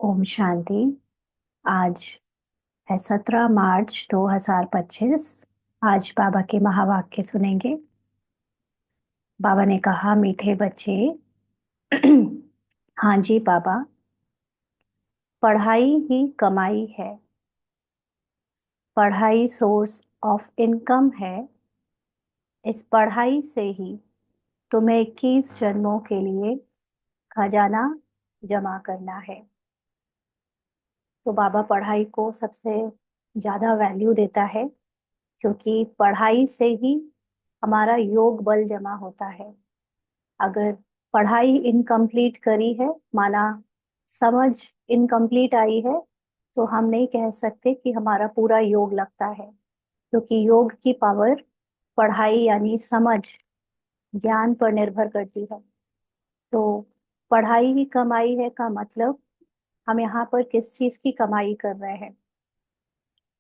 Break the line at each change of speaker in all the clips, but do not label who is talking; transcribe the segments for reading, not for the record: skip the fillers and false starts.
ओम शांति। आज है 17 मार्च 2025। आज बाबा के महावाक्य सुनेंगे। बाबा ने कहा, मीठे बच्चे हाँ जी बाबा, पढ़ाई ही कमाई है। पढ़ाई सोर्स ऑफ इनकम है। इस पढ़ाई से ही तुम्हें 21 जन्मों के लिए खजाना जमा करना है। तो बाबा पढ़ाई को सबसे ज्यादा वैल्यू देता है, क्योंकि पढ़ाई से ही हमारा योग बल जमा होता है। अगर पढ़ाई इनकम्प्लीट करी है, माना समझ इनकम्प्लीट आई है, तो हम नहीं कह सकते कि हमारा पूरा योग लगता है, क्योंकि योग की पावर पढ़ाई यानी समझ, ज्ञान पर निर्भर करती है। तो पढ़ाई ही कमाई है का मतलब, हम यहाँ पर किस चीज की कमाई कर रहे हैं?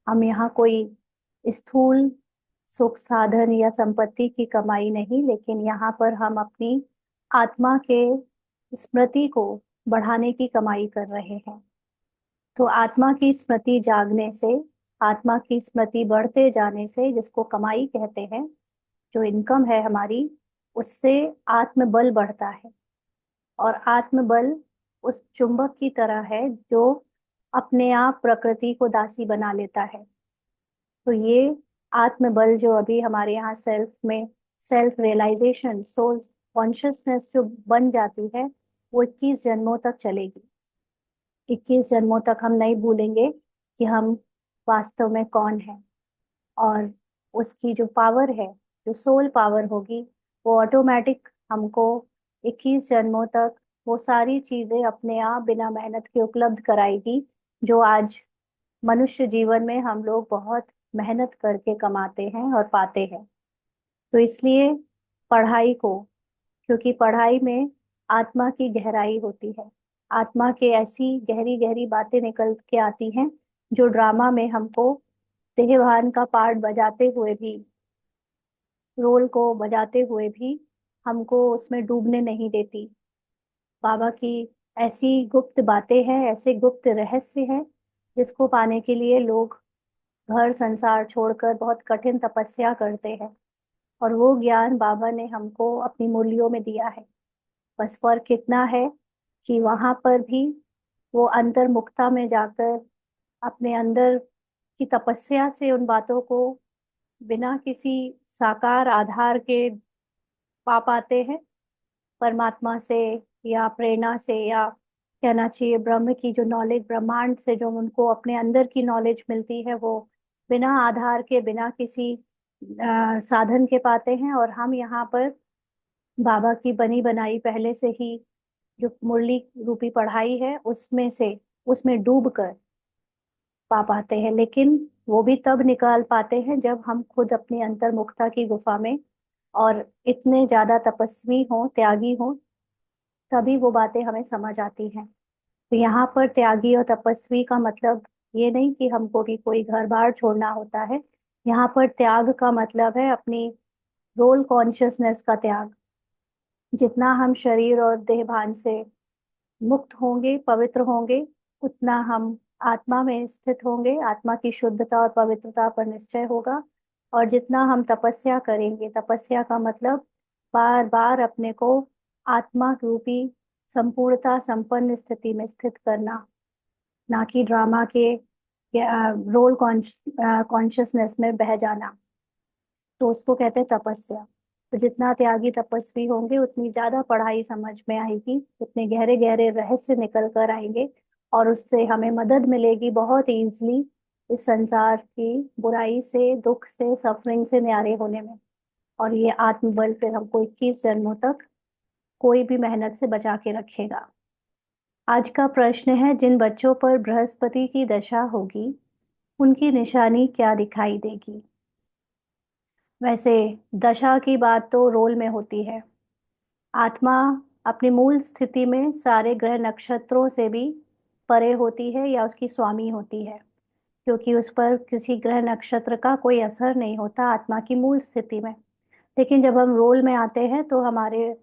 हम यहाँ कोई स्थूल सुख साधन या संपत्ति की कमाई नहीं, लेकिन यहाँ पर हम अपनी आत्मा के स्मृति को बढ़ाने की कमाई कर रहे हैं। तो आत्मा की स्मृति जागने से, आत्मा की स्मृति बढ़ते जाने से, जिसको कमाई कहते हैं, जो इनकम है हमारी, उससे आत्मबल बढ़ता है। और आत्मबल उस चुंबक की तरह है जो अपने आप प्रकृति को दासी बना लेता है। तो ये आत्मबल जो अभी हमारे यहाँ सेल्फ में, सेल्फ रियलाइजेशन, सोल कॉन्शियसनेस जो बन जाती है, वो 21 जन्मों तक चलेगी। 21 जन्मों तक हम नहीं भूलेंगे कि हम वास्तव में कौन है। और उसकी जो पावर है, जो सोल पावर होगी, वो ऑटोमेटिक हमको 21 जन्मों तक वो सारी चीजें अपने आप बिना मेहनत के उपलब्ध कराएगी, जो आज मनुष्य जीवन में हम लोग बहुत मेहनत करके कमाते हैं और पाते हैं। तो इसलिए पढ़ाई को, क्योंकि पढ़ाई में आत्मा की गहराई होती है, आत्मा के ऐसी गहरी गहरी बातें निकल के आती हैं जो ड्रामा में हमको देहभान का पार्ट बजाते हुए भी, रोल को बजाते हुए भी हमको उसमें डूबने नहीं देती। बाबा की ऐसी गुप्त बातें हैं, ऐसे गुप्त रहस्य हैं, जिसको पाने के लिए लोग घर संसार छोड़कर बहुत कठिन तपस्या करते हैं। और वो ज्ञान बाबा ने हमको अपनी मुरलियों में दिया है। बस फर्क इतना है कि वहां पर भी वो अंतर्मुखता में जाकर अपने अंदर की तपस्या से उन बातों को बिना किसी साकार आधार के पा पाते हैं। परमात्मा से या प्रेरणा से, या कहना चाहिए ब्रह्म की जो नॉलेज, ब्रह्मांड से जो उनको अपने अंदर की नॉलेज मिलती है, वो बिना आधार के, बिना किसी साधन के पाते हैं। और हम यहाँ पर बाबा की बनी बनाई पहले से ही जो मुरली रूपी पढ़ाई है, उसमें से, उसमें डूब कर पा पाते हैं। लेकिन वो भी तब निकाल पाते हैं जब हम खुद अपनी अंतर्मुखता की गुफा में और इतने ज्यादा तपस्वी हों, त्यागी हों, तभी वो बातें हमें समझ आती हैं। तो यहाँ पर त्यागी और तपस्वी का मतलब ये नहीं कि हमको भी कोई घर बार छोड़ना होता है। यहाँ पर त्याग का मतलब है अपनी रोल कॉन्शियसनेस का त्याग। जितना हम शरीर और देह भान से मुक्त होंगे, पवित्र होंगे, उतना हम आत्मा में स्थित होंगे, आत्मा की शुद्धता और पवित्रता पर निश्चय होगा। और जितना हम तपस्या करेंगे, तपस्या का मतलब बार बार अपने को आत्मा रूपी संपूर्णता संपन्न स्थिति में स्थित करना, ना कि ड्रामा के रोल कॉन्शियसनेस में बह जाना। तो उसको कहते हैं तपस्या। तो जितना त्यागी तपस्वी होंगे, उतनी ज्यादा पढ़ाई समझ में आएगी, उतने गहरे गहरे रहस्य निकल कर आएंगे, और उससे हमें मदद मिलेगी बहुत इजीली इस संसार की बुराई से, दुख से, सफरिंग से न्यारे होने में। और ये आत्मबल फिर हमको 21 जन्मों तक कोई भी मेहनत से बचा के रखेगा। आज का प्रश्न है, जिन बच्चों पर बृहस्पति की दशा होगी, उनकी निशानी क्या दिखाई देगी? वैसे दशा की बात तो रोल में होती है। आत्मा अपनी मूल स्थिति में सारे ग्रह नक्षत्रों से भी परे होती है या उसकी स्वामी होती है, क्योंकि उस पर किसी ग्रह नक्षत्र का कोई असर नहीं होता आत्मा की मूल स्थिति में। लेकिन जब हम रोल में आते हैं तो हमारे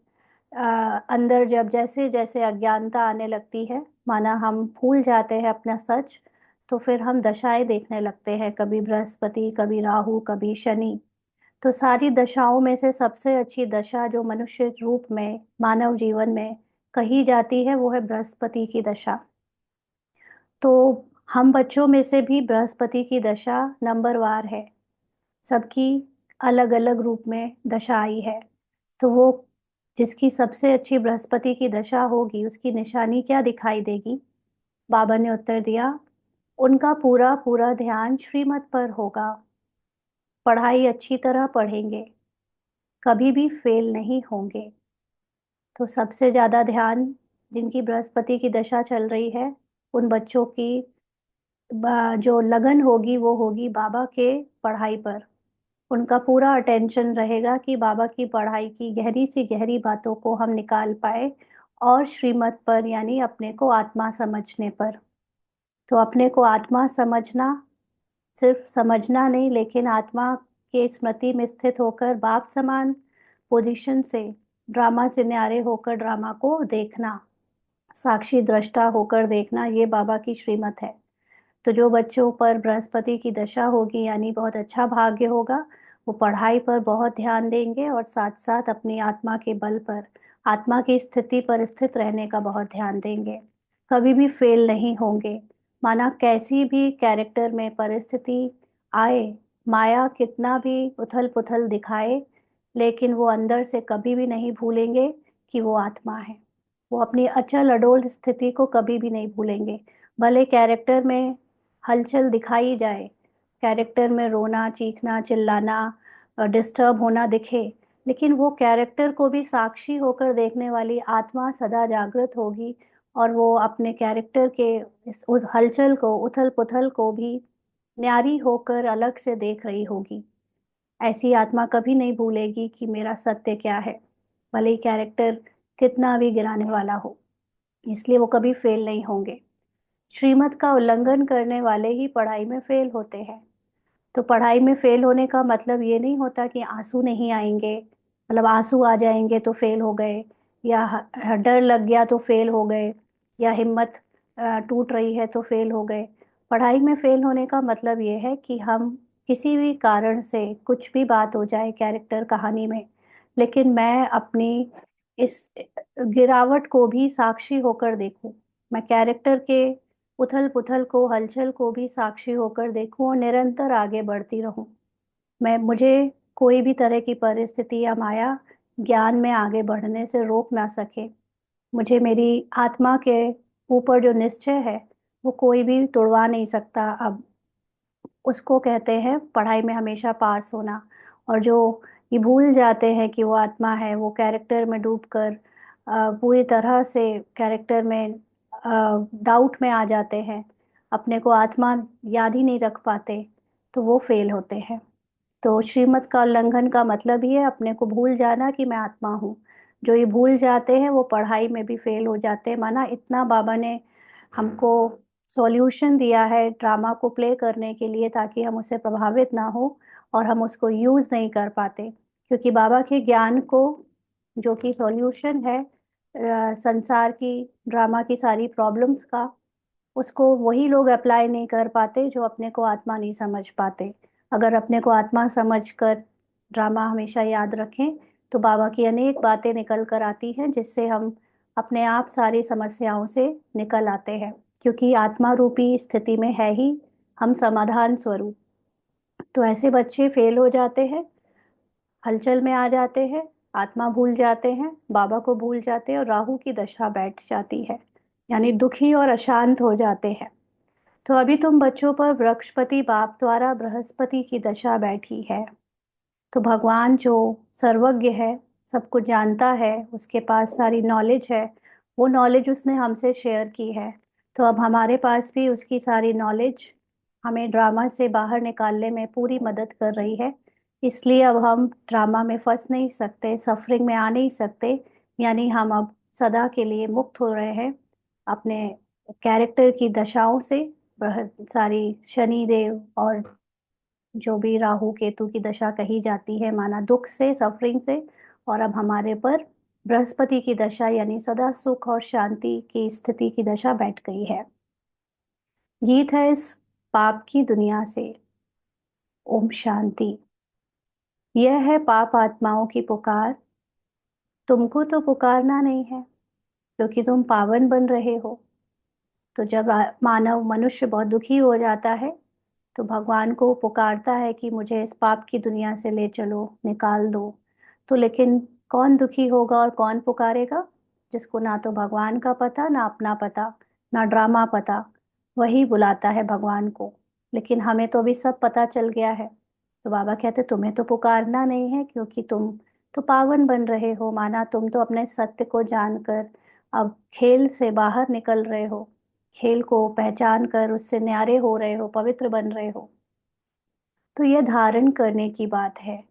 अंदर जब जैसे जैसे अज्ञानता आने लगती है, माना हम भूल जाते हैं अपना सच, तो फिर हम दशाएं देखने लगते हैं, कभी बृहस्पति, कभी राहु, कभी शनि। तो सारी दशाओं में से सबसे अच्छी दशा जो मनुष्य रूप में मानव जीवन में कही जाती है वो है बृहस्पति की दशा। तो हम बच्चों में से भी बृहस्पति की दशा नंबरवार है, सबकी अलग अलग रूप में दशा आई है। तो वो जिसकी सबसे अच्छी बृहस्पति की दशा होगी उसकी निशानी क्या दिखाई देगी? बाबा ने उत्तर दिया, उनका पूरा पूरा ध्यान श्रीमत पर होगा, पढ़ाई अच्छी तरह पढ़ेंगे, कभी भी फेल नहीं होंगे। तो सबसे ज्यादा ध्यान जिनकी बृहस्पति की दशा चल रही है, उन बच्चों की जो लगन होगी वो होगी बाबा के पढ़ाई पर। उनका पूरा अटेंशन रहेगा कि बाबा की पढ़ाई की गहरी से गहरी बातों को हम निकाल पाए, और श्रीमत पर यानी अपने को आत्मा समझने पर। तो अपने को आत्मा समझना, सिर्फ समझना नहीं, लेकिन आत्मा के स्मृति में स्थित होकर बाप समान पोजीशन से ड्रामा से न्यारे होकर ड्रामा को देखना, साक्षी दृष्टा होकर देखना, ये बाबा की श्रीमत है। तो जो बच्चों पर बृहस्पति की दशा होगी यानी बहुत अच्छा भाग्य होगा, वो पढ़ाई पर बहुत ध्यान देंगे और साथ साथ अपनी आत्मा के बल पर, आत्मा की स्थिति पर स्थित रहने का बहुत ध्यान देंगे, कभी भी फेल नहीं होंगे। माना कैसी भी कैरेक्टर में परिस्थिति आए, माया कितना भी उथल पुथल दिखाए, लेकिन वो अंदर से कभी भी नहीं भूलेंगे कि वो आत्मा है। वो अपनी अचल अडोल स्थिति को कभी भी नहीं भूलेंगे। भले कैरेक्टर में हलचल दिखाई जाए, कैरेक्टर में रोना, चीखना, चिल्लाना, डिस्टर्ब होना दिखे, लेकिन वो कैरेक्टर को भी साक्षी होकर देखने वाली आत्मा सदा जागृत होगी, और वो अपने कैरेक्टर के इस हलचल को, उथल पुथल को भी न्यारी होकर अलग से देख रही होगी। ऐसी आत्मा कभी नहीं भूलेगी कि मेरा सत्य क्या है, भले ही कैरेक्टर कितना भी गिराने वाला हो। इसलिए वो कभी फेल नहीं होंगे। श्रीमत का उल्लंघन करने वाले ही पढ़ाई में फेल होते हैं। तो पढ़ाई में फेल होने का मतलब ये नहीं होता कि आंसू नहीं आएंगे, मतलब आंसू आ जाएंगे तो फेल हो गए, या डर लग गया तो फेल हो गए, या हिम्मत टूट रही है तो फेल हो गए। पढ़ाई में फेल होने का मतलब ये है कि हम किसी भी कारण से, कुछ भी बात हो जाए कैरेक्टर कहानी में, लेकिन मैं अपनी इस गिरावट को भी साक्षी होकर देखूं, मैं कैरेक्टर के उथल पुथल को, हलचल को भी साक्षी होकर देखूं और निरंतर आगे बढ़ती रहूं। मैं मुझे कोई भी तरह की परिस्थिति या माया ज्ञान में आगे बढ़ने से रोक ना सके। मुझे मेरी आत्मा के ऊपर जो निश्चय है वो कोई भी तोड़वा नहीं सकता। अब उसको कहते हैं पढ़ाई में हमेशा पास होना। और जो ये भूल जाते हैं कि वो आत्मा है, वो कैरेक्टर में डूबकर पूरी तरह से कैरेक्टर में डाउट में आ जाते हैं, अपने को आत्मा याद ही नहीं रख पाते, तो वो फेल होते हैं। तो श्रीमत का उल्लंघन का मतलब ही है अपने को भूल जाना कि मैं आत्मा हूँ। जो ये भूल जाते हैं वो पढ़ाई में भी फेल हो जाते हैं। माना इतना बाबा ने हमको सॉल्यूशन दिया है ड्रामा को प्ले करने के लिए ताकि हम उससे प्रभावित ना हो, और हम उसको यूज़ नहीं कर पाते, क्योंकि बाबा के ज्ञान को, जो कि सॉल्यूशन है संसार की ड्रामा की सारी प्रॉब्लम्स का, उसको वही लोग अप्लाई नहीं कर पाते जो अपने को आत्मा नहीं समझ पाते। अगर अपने को आत्मा समझकर ड्रामा हमेशा याद रखें तो बाबा की अनेक बातें निकल कर आती हैं, जिससे हम अपने आप सारी समस्याओं से निकल आते हैं, क्योंकि आत्मा रूपी स्थिति में है ही हम समाधान स्वरूप। तो ऐसे बच्चे फेल हो जाते हैं, हलचल में आ जाते हैं, आत्मा भूल जाते हैं, बाबा को भूल जाते हैं, और राहु की दशा बैठ जाती है, यानी दुखी और अशांत हो जाते हैं। तो अभी तुम बच्चों पर बृहस्पति बाप द्वारा बृहस्पति की दशा बैठी है। तो भगवान जो सर्वज्ञ है, सब कुछ जानता है, उसके पास सारी नॉलेज है, वो नॉलेज उसने हमसे शेयर की है। तो अब हमारे पास भी उसकी सारी नॉलेज हमें ड्रामा से बाहर निकालने में पूरी मदद कर रही है। इसलिए अब हम ड्रामा में फंस नहीं सकते, सफरिंग में आ नहीं सकते, यानी हम अब सदा के लिए मुक्त हो रहे हैं अपने कैरेक्टर की दशाओं से, सारी शनि देव और जो भी राहु केतु की दशा कही जाती है, माना दुख से, सफरिंग से। और अब हमारे पर बृहस्पति की दशा यानी सदा सुख और शांति की स्थिति की दशा बैठ गई है। गीत है इस पाप की दुनिया से, ओम शांति। यह है पाप आत्माओं की पुकार, तुमको तो पुकारना नहीं है क्योंकि तुम पावन बन रहे हो। तो जब मानव मनुष्य बहुत दुखी हो जाता है तो भगवान को पुकारता है कि मुझे इस पाप की दुनिया से ले चलो, निकाल दो। तो लेकिन कौन दुखी होगा और कौन पुकारेगा? जिसको ना तो भगवान का पता, ना अपना पता, ना ड्रामा पता, वही बुलाता है भगवान को। लेकिन हमें तो अभी सब पता चल गया है। तो बाबा कहते तुम्हें तो पुकारना नहीं है क्योंकि तुम तो पावन बन रहे हो। माना तुम तो अपने सत्य को जानकर अब खेल से बाहर निकल रहे हो, खेल को पहचान कर उससे न्यारे हो रहे हो, पवित्र बन रहे हो। तो यह धारण करने की बात है।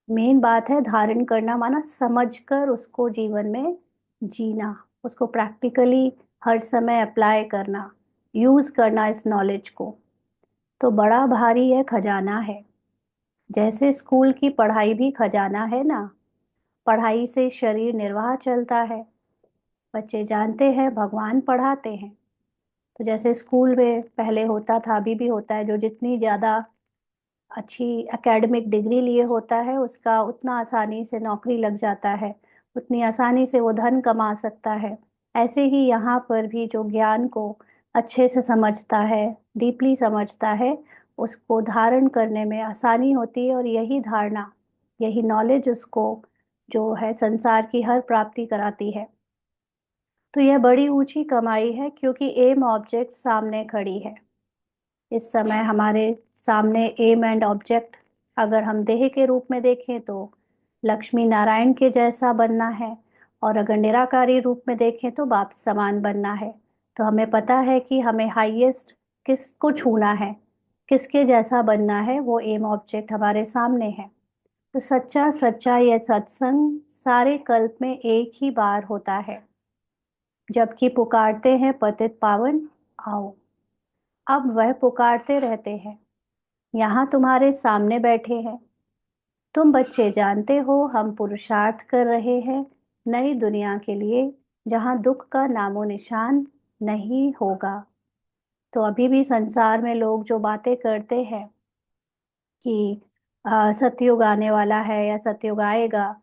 मेन बात है धारण करना, माना समझकर उसको जीवन में जीना, उसको प्रैक्टिकली हर समय अप्लाई करना, यूज करना इस नॉलेज को। तो बड़ा भारी है खजाना है। जैसे स्कूल की पढ़ाई भी खजाना है ना, पढ़ाई से शरीर निर्वाह चलता है। बच्चे जानते हैं भगवान पढ़ाते हैं। तो जैसे स्कूल में पहले होता था, अभी भी होता है, जो जितनी ज़्यादा अच्छी एकेडमिक डिग्री लिए होता है उसका उतना आसानी से नौकरी लग जाता है, उतनी आसानी से वो धन कमा सकता है। ऐसे ही यहाँ पर भी जो ज्ञान को अच्छे से समझता है, डीपली समझता है, उसको धारण करने में आसानी होती है। और यही धारणा, यही नॉलेज उसको जो है संसार की हर प्राप्ति कराती है। तो यह बड़ी ऊंची कमाई है क्योंकि एम ऑब्जेक्ट सामने खड़ी है। इस समय हमारे सामने एम एंड ऑब्जेक्ट अगर हम देह के रूप में देखें तो लक्ष्मी नारायण के जैसा बनना है, और अगर निराकारी रूप में देखें तो बाप समान बनना है। तो हमें पता है कि हमें हाईएस्ट किसको छूना है, किसके जैसा बनना है, वो एम ऑब्जेक्ट हमारे सामने है। तो सच्चा सच्चा यह सत्संग सारे कल्प में एक ही बार होता है, जबकि पुकारते हैं पतित पावन आओ। अब वह पुकारते रहते हैं, यहाँ तुम्हारे सामने बैठे हैं। तुम बच्चे जानते हो हम पुरुषार्थ कर रहे हैं नई दुनिया के लिए, जहाँ दुख का नामो निशान नहीं होगा। तो अभी भी संसार में लोग जो बातें करते हैं कि सतयुग आने वाला है या सतयुग आएगा,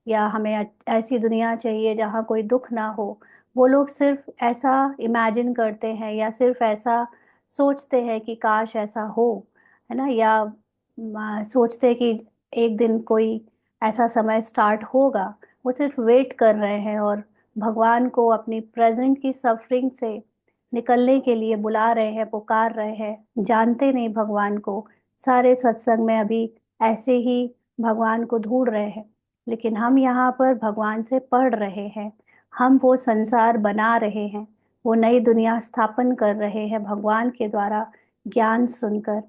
या हमें ऐसी दुनिया चाहिए जहाँ कोई दुख ना हो, वो लोग सिर्फ ऐसा इमेजिन करते हैं या सिर्फ ऐसा सोचते हैं कि काश ऐसा हो, है ना। या सोचते हैं कि एक दिन कोई ऐसा समय स्टार्ट होगा। वो सिर्फ वेट कर रहे हैं और भगवान को अपनी प्रेजेंट की सफरिंग से निकलने के लिए बुला रहे हैं, पुकार रहे हैं, जानते नहीं भगवान को। सारे सत्संग में अभी ऐसे ही भगवान को ढूंढ रहे हैं। लेकिन हम यहाँ पर भगवान से पढ़ रहे हैं, हम वो संसार बना रहे हैं, वो नई दुनिया स्थापन कर रहे हैं भगवान के द्वारा ज्ञान सुनकर।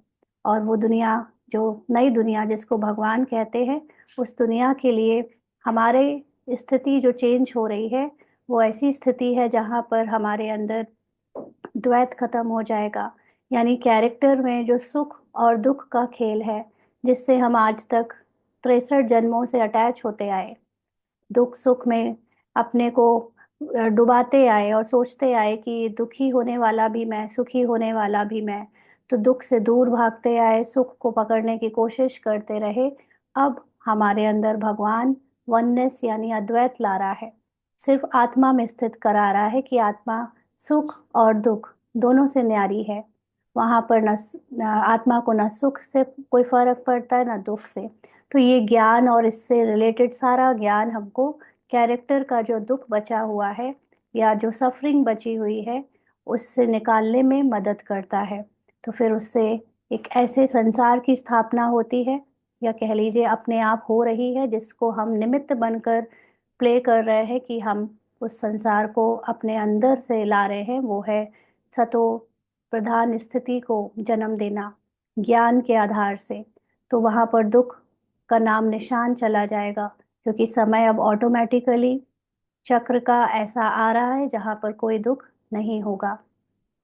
और वो दुनिया, जो नई दुनिया जिसको भगवान कहते हैं, उस दुनिया के लिए हमारे स्थिति जो चेंज हो रही है, वो ऐसी स्थिति है जहाँ पर हमारे अंदर द्वैत खत्म हो जाएगा। यानी कैरेक्टर में जो सुख और दुख का खेल है, जिससे हम आज तक 63 जन्मों से अटैच होते आए, दुख सुख में अपने को डुबाते आए और सोचते आए कि दुखी होने वाला भी मैं, सुखी होने वाला भी मैं। तो दुख से दूर भागते आए, सुख को पकड़ने की कोशिश करते रहे। अब हमारे अंदर भगवान वननेस यानी अद्वैत ला रहा है, सिर्फ आत्मा में स्थित करा रहा है कि आत्मा सुख और दुख दोनों से न्यारी है। वहां पर न आत्मा को न सुख से कोई फर्क पड़ता है न दुख से। तो ये ज्ञान और इससे रिलेटेड सारा ज्ञान हमको कैरेक्टर का जो दुख बचा हुआ है या जो सफरिंग बची हुई है, उससे निकालने में मदद करता है। तो फिर उससे एक ऐसे संसार की स्थापना होती है, या कह लीजिए अपने आप हो रही है, जिसको हम निमित्त बनकर प्ले कर रहे हैं कि हम उस संसार को अपने अंदर से ला रहे हैं। वो है सतो प्रधान स्थिति को जन्म देना ज्ञान के आधार से। तो वहाँ पर दुख का नाम निशान चला जाएगा, क्योंकि समय अब ऑटोमेटिकली चक्र का ऐसा आ रहा है जहाँ पर कोई दुख नहीं होगा।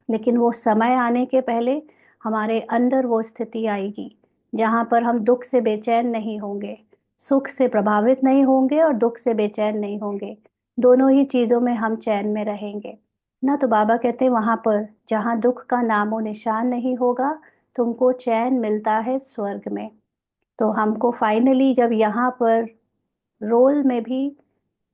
लेकिन वो समय आने के पहले हमारे अंदर वो स्थिति आएगी जहाँ पर हम दुख से बेचैन नहीं होंगे, सुख से प्रभावित नहीं होंगे और दुख से बेचैन नहीं होंगे। दोनों ही चीजों में हम चैन में रहेंगे ना। तो बाबा कहते हैं वहां पर जहां दुख का नामो निशान नहीं होगा, तुमको चैन मिलता है स्वर्ग में। तो हमको फाइनली जब यहाँ पर रोल में भी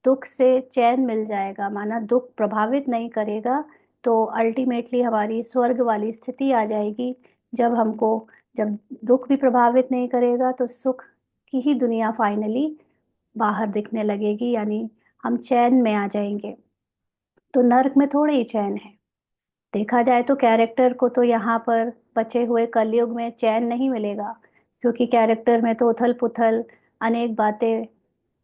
दुख से चैन मिल जाएगा, माना दुख प्रभावित नहीं करेगा, तो अल्टीमेटली हमारी स्वर्ग वाली स्थिति आ जाएगी। जब हमको, जब दुख भी प्रभावित नहीं करेगा तो सुख की ही दुनिया फाइनली बाहर दिखने लगेगी, यानी हम चैन में आ जाएंगे। तो नर्क में थोड़े ही चैन है। देखा जाए तो कैरेक्टर को तो यहाँ पर बचे हुए कलयुग में चैन नहीं मिलेगा, क्योंकि कैरेक्टर में तो उथल पुथल, अनेक बातें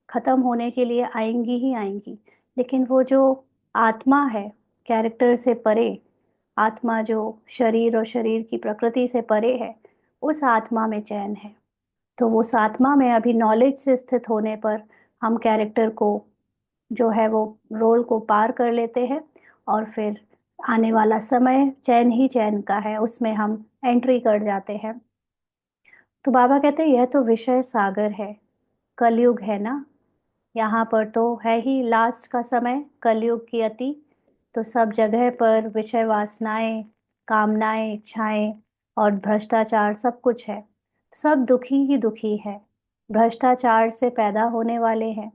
खत्म होने के लिए आएंगी ही आएंगी। लेकिन वो जो आत्मा है, कैरेक्टर से परे, आत्मा जो शरीर और शरीर की प्रकृति से परे है, उस आत्मा में चैन है। तो उस आत्मा में अभी नॉलेज से स्थित होने पर हम कैरेक्टर को जो है वो रोल को पार कर लेते हैं, और फिर आने वाला समय चैन ही चैन का है, उसमें हम एंट्री कर जाते हैं। तो बाबा कहते हैं यह तो विषय सागर है, कलयुग है ना। यहाँ पर तो है ही लास्ट का समय, कलयुग की अति। तो सब जगह पर विषय वासनाएं, कामनाएं, इच्छाएं और भ्रष्टाचार सब कुछ है। सब दुखी ही दुखी है, भ्रष्टाचार से पैदा होने वाले हैं।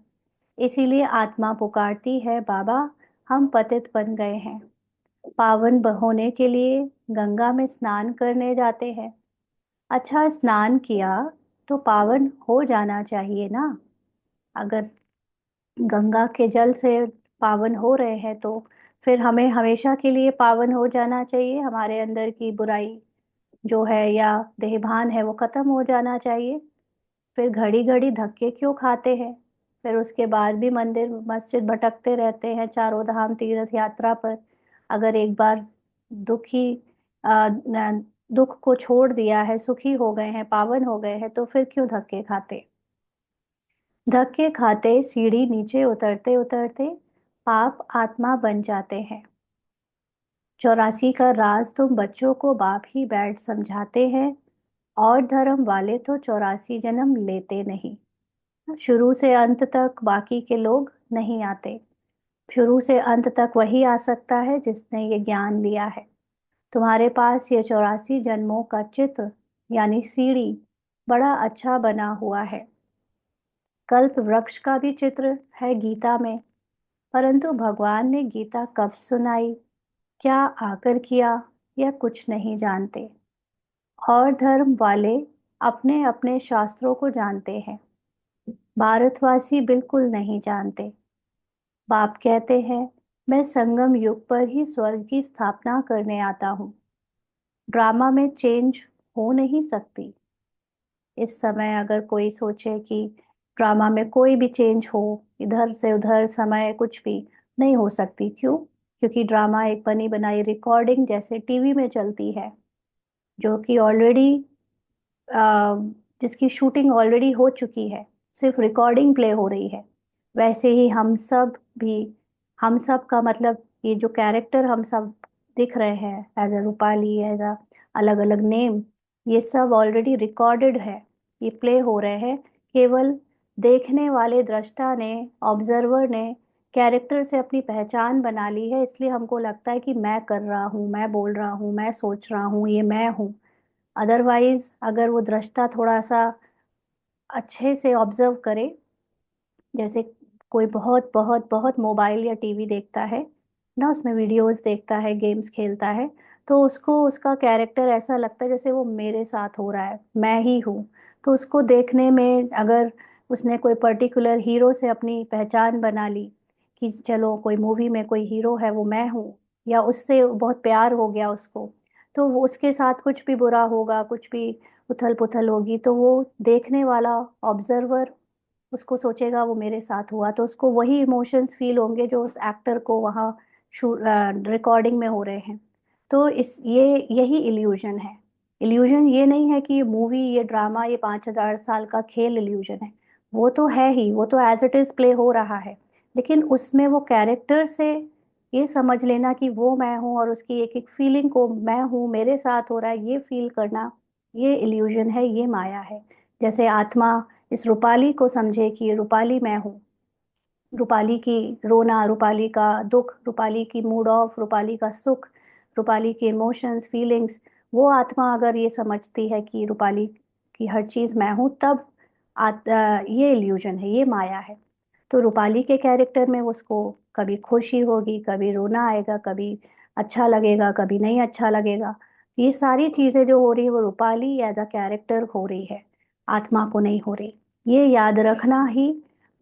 इसीलिए आत्मा पुकारती है, बाबा हम पतित बन गए हैं, पावन होने के लिए गंगा में स्नान करने जाते हैं। अच्छा, स्नान किया तो पावन हो जाना चाहिए ना। अगर गंगा के जल से पावन हो रहे हैं तो फिर हमें हमेशा के लिए पावन हो जाना चाहिए। हमारे अंदर की बुराई जो है या देहभान है वो खत्म हो जाना चाहिए। फिर घड़ी घड़ी धक्के क्यों खाते हैं? फिर उसके बाद भी मंदिर मस्जिद भटकते रहते हैं चारों धाम तीर्थ यात्रा पर। अगर एक बार दुखी दुख को छोड़ दिया है, सुखी हो गए हैं, पावन हो गए हैं, तो फिर क्यों धक्के खाते? धक्के खाते सीढ़ी नीचे उतरते उतरते पाप आत्मा बन जाते हैं। 84 का राज तुम बच्चों को बाप ही बैठ समझाते हैं, और धर्म वाले तो 84 जन्म लेते नहीं। शुरू से अंत तक बाकी के लोग नहीं आते। शुरू से अंत तक वही आ सकता है जिसने ये ज्ञान लिया है। तुम्हारे पास ये 84 जन्मों का चित्र यानी सीढ़ी बड़ा अच्छा बना हुआ है। कल्प वृक्ष का भी चित्र है गीता में, परंतु भगवान ने गीता कब सुनाई, क्या आकर किया, यह कुछ नहीं जानते। और धर्म वाले अपने अपने शास्त्रों को जानते हैं, भारतवासी बिल्कुल नहीं जानते। बाप कहते हैं मैं संगम युग पर ही स्वर्ग की स्थापना करने आता हूँ। ड्रामा में चेंज हो नहीं सकती। इस समय अगर कोई सोचे कि ड्रामा में कोई भी चेंज हो, इधर से उधर समय कुछ भी नहीं हो सकती। क्यों? क्योंकि ड्रामा एक बनी बनाई रिकॉर्डिंग जैसे टीवी में चलती है, जो कि ऑलरेडी जिसकी शूटिंग ऑलरेडी हो चुकी है, सिर्फ रिकॉर्डिंग प्ले हो रही है। वैसे ही हम सब भी, हम सब का मतलब ये जो कैरेक्टर हम सब दिख रहे हैं as a Rupali, as a अलग अलग नेम, ये सब ऑलरेडी रिकॉर्डेड है, ये प्ले हो रहे हैं। केवल देखने वाले दृष्टा ने, ऑब्जर्वर ने कैरेक्टर से अपनी पहचान बना ली है, इसलिए हमको लगता है कि मैं कर रहा हूँ, मैं बोल रहा हूँ, मैं सोच रहा हूँ, ये मैं हूँ। अदरवाइज अगर वो दृष्टा थोड़ा सा अच्छे से ऑब्जर्व करे, जैसे कोई बहुत बहुत बहुत मोबाइल या टीवी देखता है ना, उसमें वीडियोस देखता है, गेम्स खेलता है, तो उसको उसका कैरेक्टर ऐसा लगता है जैसे वो मेरे साथ हो रहा है, मैं ही हूँ। तो उसको देखने में अगर उसने कोई पर्टिकुलर हीरो से अपनी पहचान बना ली कि चलो कोई मूवी में कोई हीरो है वो मैं हूँ, या उससे बहुत प्यार हो गया उसको, तो वो उसके साथ कुछ भी बुरा होगा, कुछ भी उथल पुथल होगी, तो वो देखने वाला ऑब्जर्वर उसको सोचेगा वो मेरे साथ हुआ, तो उसको वही इमोशंस फील होंगे जो उस एक्टर को वहाँ रिकॉर्डिंग में हो रहे हैं। तो इस ये यही इल्यूजन है। इल्यूजन ये नहीं है कि ये मूवी, ये ड्रामा, ये 5000 साल का खेल इल्यूजन है। वो तो है ही, वो तो एज इट इज प्ले हो रहा है। लेकिन उसमें वो कैरेक्टर से ये समझ लेना कि वो मैं हूँ, और उसकी एक एक फीलिंग को मैं हूँ, मेरे साथ हो रहा है, ये फील करना, ये इल्यूजन है, ये माया है। जैसे आत्मा इस रूपाली को समझे कि ये रूपाली मैं हूँ। रूपाली की रोना, रूपाली का दुख, रूपाली की मूड ऑफ, रूपाली का सुख, रूपाली के इमोशंस, फीलिंग्स, वो आत्मा अगर ये समझती है कि रूपाली की हर चीज़ मैं हूँ, तब ये इल्यूजन है, ये माया है। तो रूपाली के कैरेक्टर में उसको कभी खुशी होगी, कभी रोना आएगा, कभी अच्छा लगेगा, कभी नहीं अच्छा लगेगा। ये सारी चीज़ें जो हो रही है वो रूपाली एज अ कैरेक्टर हो रही है, आत्मा को नहीं हो रही। ये याद रखना ही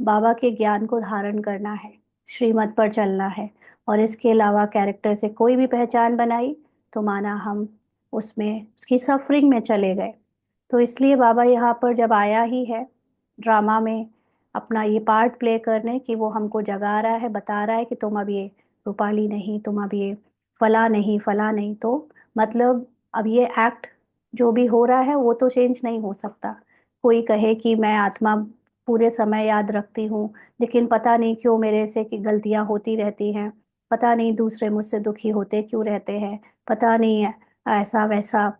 बाबा के ज्ञान को धारण करना है, श्रीमत पर चलना है। और इसके अलावा कैरेक्टर से कोई भी पहचान बनाई तो माना हम उसमें उसकी सफरिंग में चले गए। तो इसलिए बाबा यहाँ पर जब आया ही है ड्रामा में अपना ये पार्ट प्ले करने, कि वो हमको जगा रहा है, बता रहा है कि तुम अब ये रूपाली नहीं, तुम अब ये फला नहीं, फला नहीं। तो मतलब अब ये एक्ट जो भी हो रहा है वो तो चेंज नहीं हो सकता। कोई कहे कि मैं आत्मा पूरे समय याद रखती हूँ, लेकिन पता नहीं क्यों मेरे से कि गलतियाँ होती रहती हैं, पता नहीं दूसरे मुझसे दुखी होते क्यों रहते हैं, पता नहीं है ऐसा वैसा,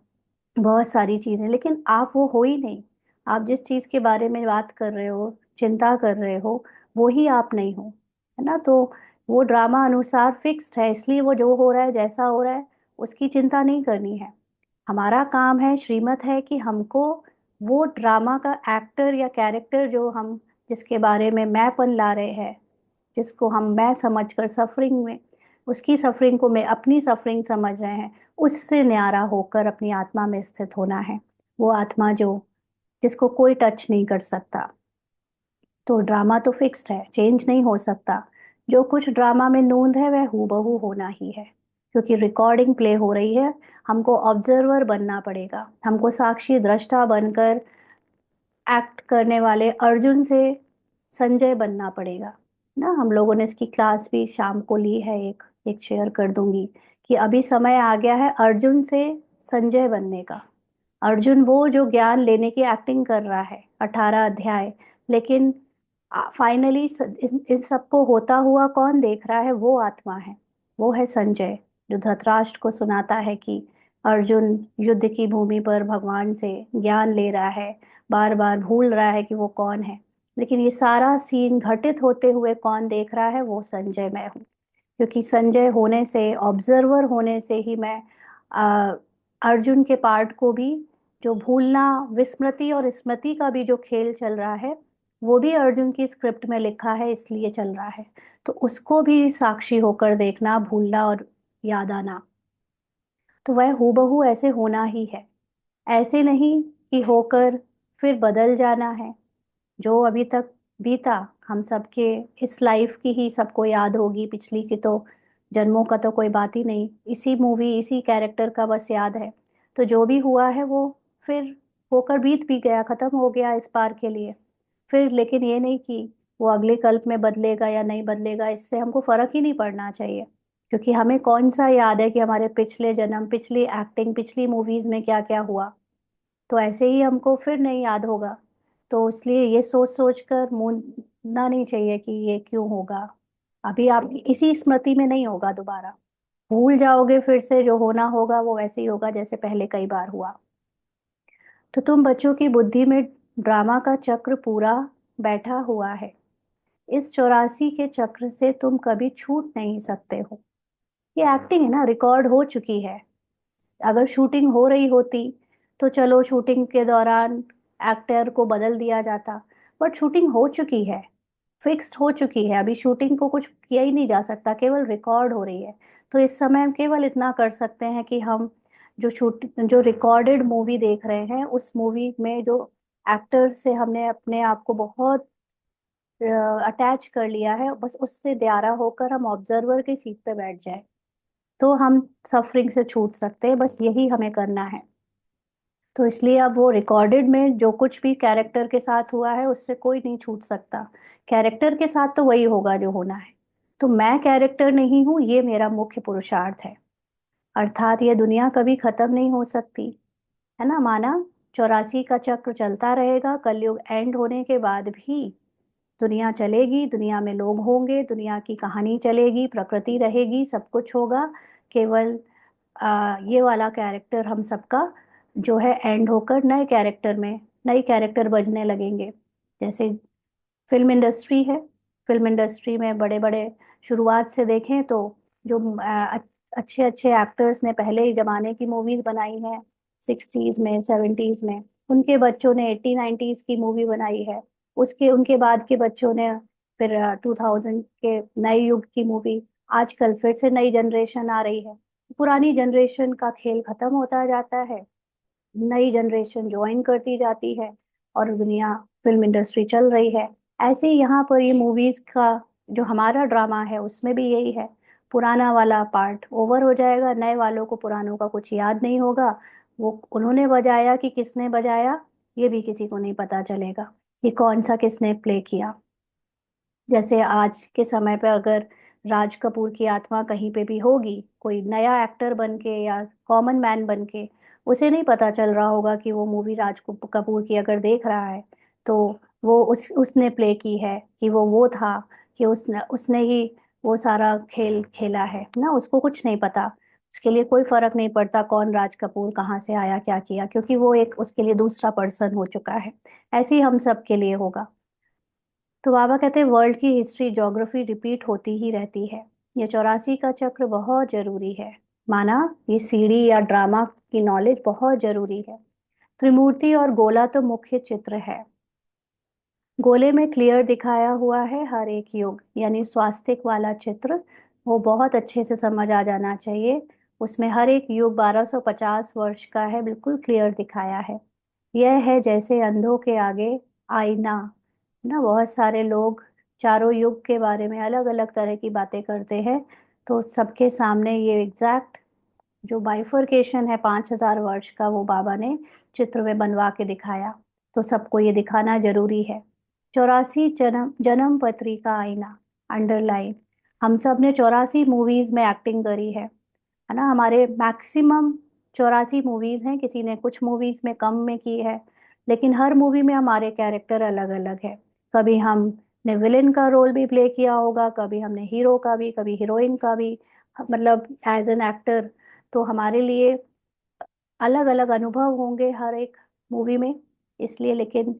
बहुत सारी चीज़ें। लेकिन आप वो हो ही नहीं। आप जिस चीज़ के बारे में बात कर रहे हो, चिंता कर रहे हो, वो ही आप नहीं हो, है ना। तो वो ड्रामा अनुसार फिक्स्ड है, इसलिए वो जो हो रहा है, जैसा हो रहा है, उसकी चिंता नहीं करनी है। हमारा काम है, श्रीमत है कि हमको वो ड्रामा का एक्टर या कैरेक्टर जो हम जिसके बारे में मैंपन ला रहे हैं, जिसको हम मैं समझकर सफरिंग में, उसकी सफरिंग को मैं अपनी सफरिंग समझ रहे हैं, उससे न्यारा होकर अपनी आत्मा में स्थित होना है। वो आत्मा जो जिसको कोई टच नहीं कर सकता। तो ड्रामा तो फिक्स्ड है, चेंज नहीं हो सकता। जो कुछ ड्रामा में नूंद है वह हूबहू होना ही है, क्योंकि रिकॉर्डिंग प्ले हो रही है। हमको ऑब्जर्वर बनना पड़ेगा, हमको साक्षी दृष्टा बनकर एक्ट करने वाले अर्जुन से संजय बनना पड़ेगा ना। हम लोगों ने इसकी क्लास भी शाम को ली है, एक एक शेयर कर दूंगी कि अभी समय आ गया है अर्जुन से संजय बनने का। अर्जुन वो जो ज्ञान लेने की एक्टिंग कर रहा है 18 अध्याय, लेकिन फाइनली इस सबको होता हुआ कौन देख रहा है? वो आत्मा है, वो है संजय, जो धृतराष्ट्र को सुनाता है कि अर्जुन युद्ध की भूमि पर भगवान से ज्ञान ले रहा है, बार बार भूल रहा है कि वो कौन है। लेकिन ये सारा सीन घटित होते हुए कौन देख रहा है? वो संजय मैं हूँ। क्योंकि संजय होने से, ऑब्जर्वर होने से ही मैं आ, अर्जुन के पार्ट को भी, जो भूलना, विस्मृति और स्मृति का भी जो खेल चल रहा है, वो भी अर्जुन की स्क्रिप्ट में लिखा है, इसलिए चल रहा है। तो उसको भी साक्षी होकर देखना, भूलना और याद आना, तो वह हूबहू ऐसे होना ही है। ऐसे नहीं कि होकर फिर बदल जाना है। जो अभी तक बीता, हम सबके इस लाइफ की ही सबको याद होगी, पिछली की तो जन्मों का तो कोई बात ही नहीं, इसी मूवी इसी कैरेक्टर का बस याद है। तो जो भी हुआ है वो फिर होकर बीत भी गया, खत्म हो गया इस बार के लिए। फिर लेकिन ये नहीं कि वो अगले कल्प में बदलेगा या नहीं बदलेगा, इससे हमको फर्क ही नहीं पड़ना चाहिए। क्योंकि हमें कौन सा याद है कि हमारे पिछले जन्म, पिछली एक्टिंग, पिछली मूवीज में क्या क्या हुआ। तो ऐसे ही हमको फिर नहीं याद होगा। तो इसलिए ये सोच सोच कर मूंदना नहीं चाहिए कि ये क्यों होगा। अभी आप इसी स्मृति में नहीं होगा, दोबारा भूल जाओगे, फिर से जो होना होगा वो वैसे ही होगा जैसे पहले कई बार हुआ। तो तुम बच्चों की बुद्धि में ड्रामा का चक्र पूरा बैठा हुआ है। इस 84 के चक्र से तुम कभी छूट नहीं सकते हो। ये एक्टिंग है ना, रिकॉर्ड हो चुकी है। अगर शूटिंग हो रही होती तो चलो शूटिंग के दौरान एक्टर को बदल दिया जाता, बट शूटिंग हो चुकी है, फिक्स्ड हो चुकी है। अभी शूटिंग को कुछ किया ही नहीं जा सकता, केवल रिकॉर्ड हो रही है। तो इस समय हम केवल इतना कर सकते हैं कि हम जो रिकॉर्डेड मूवी देख रहे हैं, उस मूवी में जो एक्टर से हमने अपने आप को बहुत अटैच कर लिया है, बस उससे न्यारा होकर हम ऑब्जर्वर की सीट पे बैठ जाए, तो हम सफरिंग से छूट सकते हैं। बस यही हमें करना है। तो इसलिए अब वो रिकॉर्डेड में जो कुछ भी कैरेक्टर के साथ हुआ है उससे कोई नहीं छूट सकता। कैरेक्टर के साथ तो वही होगा जो होना है। तो मैं कैरेक्टर नहीं हूँ, ये मेरा मुख्य पुरुषार्थ है। अर्थात ये दुनिया कभी खत्म नहीं हो सकती, है ना। माना 84 का चक्र चलता रहेगा, कलयुग एंड होने के बाद भी दुनिया चलेगी, दुनिया में लोग होंगे, दुनिया की कहानी चलेगी, प्रकृति रहेगी, सब कुछ होगा। केवल ये वाला कैरेक्टर हम सबका जो है एंड होकर नए कैरेक्टर में, नई कैरेक्टर बजने लगेंगे। जैसे फिल्म इंडस्ट्री है, फिल्म इंडस्ट्री में बड़े बड़े, शुरुआत से देखें तो जो अच्छे अच्छे एक्टर्स ने पहले ही जमाने की मूवीज बनाई हैं, 60s में 70s में, उनके बच्चों ने 80 90s की मूवी बनाई है। उसके उनके बाद के बच्चों ने फिर 2000 के नए युग की मूवी, आजकल फिर से नई जनरेशन आ रही है। पुरानी जनरेशन का खेल खत्म होता जाता है, नई जनरेशन ज्वाइन करती जाती है, और दुनिया, फिल्म इंडस्ट्री चल रही है। ऐसे ही यहाँ पर ये मूवीज का जो हमारा ड्रामा है उसमें भी यही है। पुराना वाला पार्ट ओवर हो जाएगा, नए वालों को पुरानों का कुछ याद नहीं होगा। वो उन्होंने बजाया कि किसने बजाया, ये भी किसी को नहीं पता चलेगा कि कौन सा किसने प्ले किया। जैसे आज के समय पे अगर राज कपूर की आत्मा कहीं पे भी होगी, कोई नया एक्टर बन के या कॉमन मैन बन के, उसे नहीं पता चल रहा होगा कि वो मूवी कपूर की अगर देख रहा है तो वो उसने प्ले की है, कि वो था, कि उसने उसने ही वो सारा खेल खेला है ना। उसको कुछ नहीं पता, उसके लिए कोई फर्क नहीं पड़ता कौन राज कपूर कहाँ से आया क्या किया, क्योंकि वो एक उसके लिए दूसरा पर्सन हो चुका है। ऐसे ही हम सब के लिए होगा। तो बाबा कहते हैं वर्ल्ड की हिस्ट्री, ज्योग्राफी रिपीट होती ही रहती है। ये 84 का चक्र बहुत जरूरी है। माना ये सीढ़ी या ड्रामा की नॉलेज बहुत जरूरी है। त्रिमूर्ति और गोला तो मुख्य चित्र है। गोले में क्लियर दिखाया हुआ है हर एक युग, यानी स्वास्तिक वाला चित्र, वो बहुत अच्छे से समझ आ जाना चाहिए। उसमें हर एक युग 1250 वर्ष का है, बिल्कुल क्लियर दिखाया है। यह है जैसे अंधों के आगे आईना ना। बहुत सारे लोग चारों युग के बारे में अलग अलग तरह की बातें करते हैं, तो सबके सामने ये एग्जैक्ट जो बाइफर्केशन है 5000 वर्ष का, वो बाबा ने चित्र में बनवा के दिखाया। तो सबको ये दिखाना जरूरी है। 84 जन्म जन्म पत्री का आईना, अंडरलाइन। हम सब ने 84 मूवीज में एक्टिंग करी है ना। हमारे मैक्सिमम 84 मूवीज हैं, किसी ने कुछ मूवीज में कम में की है, लेकिन हर मूवी में हमारे कैरेक्टर अलग अलग है। कभी हमने विलेन का रोल भी प्ले किया होगा, कभी हमने हीरो का भी, कभी हीरोइन का भी, मतलब एज एन एक्टर। तो हमारे लिए अलग अलग अनुभव होंगे हर एक मूवी में। इसलिए लेकिन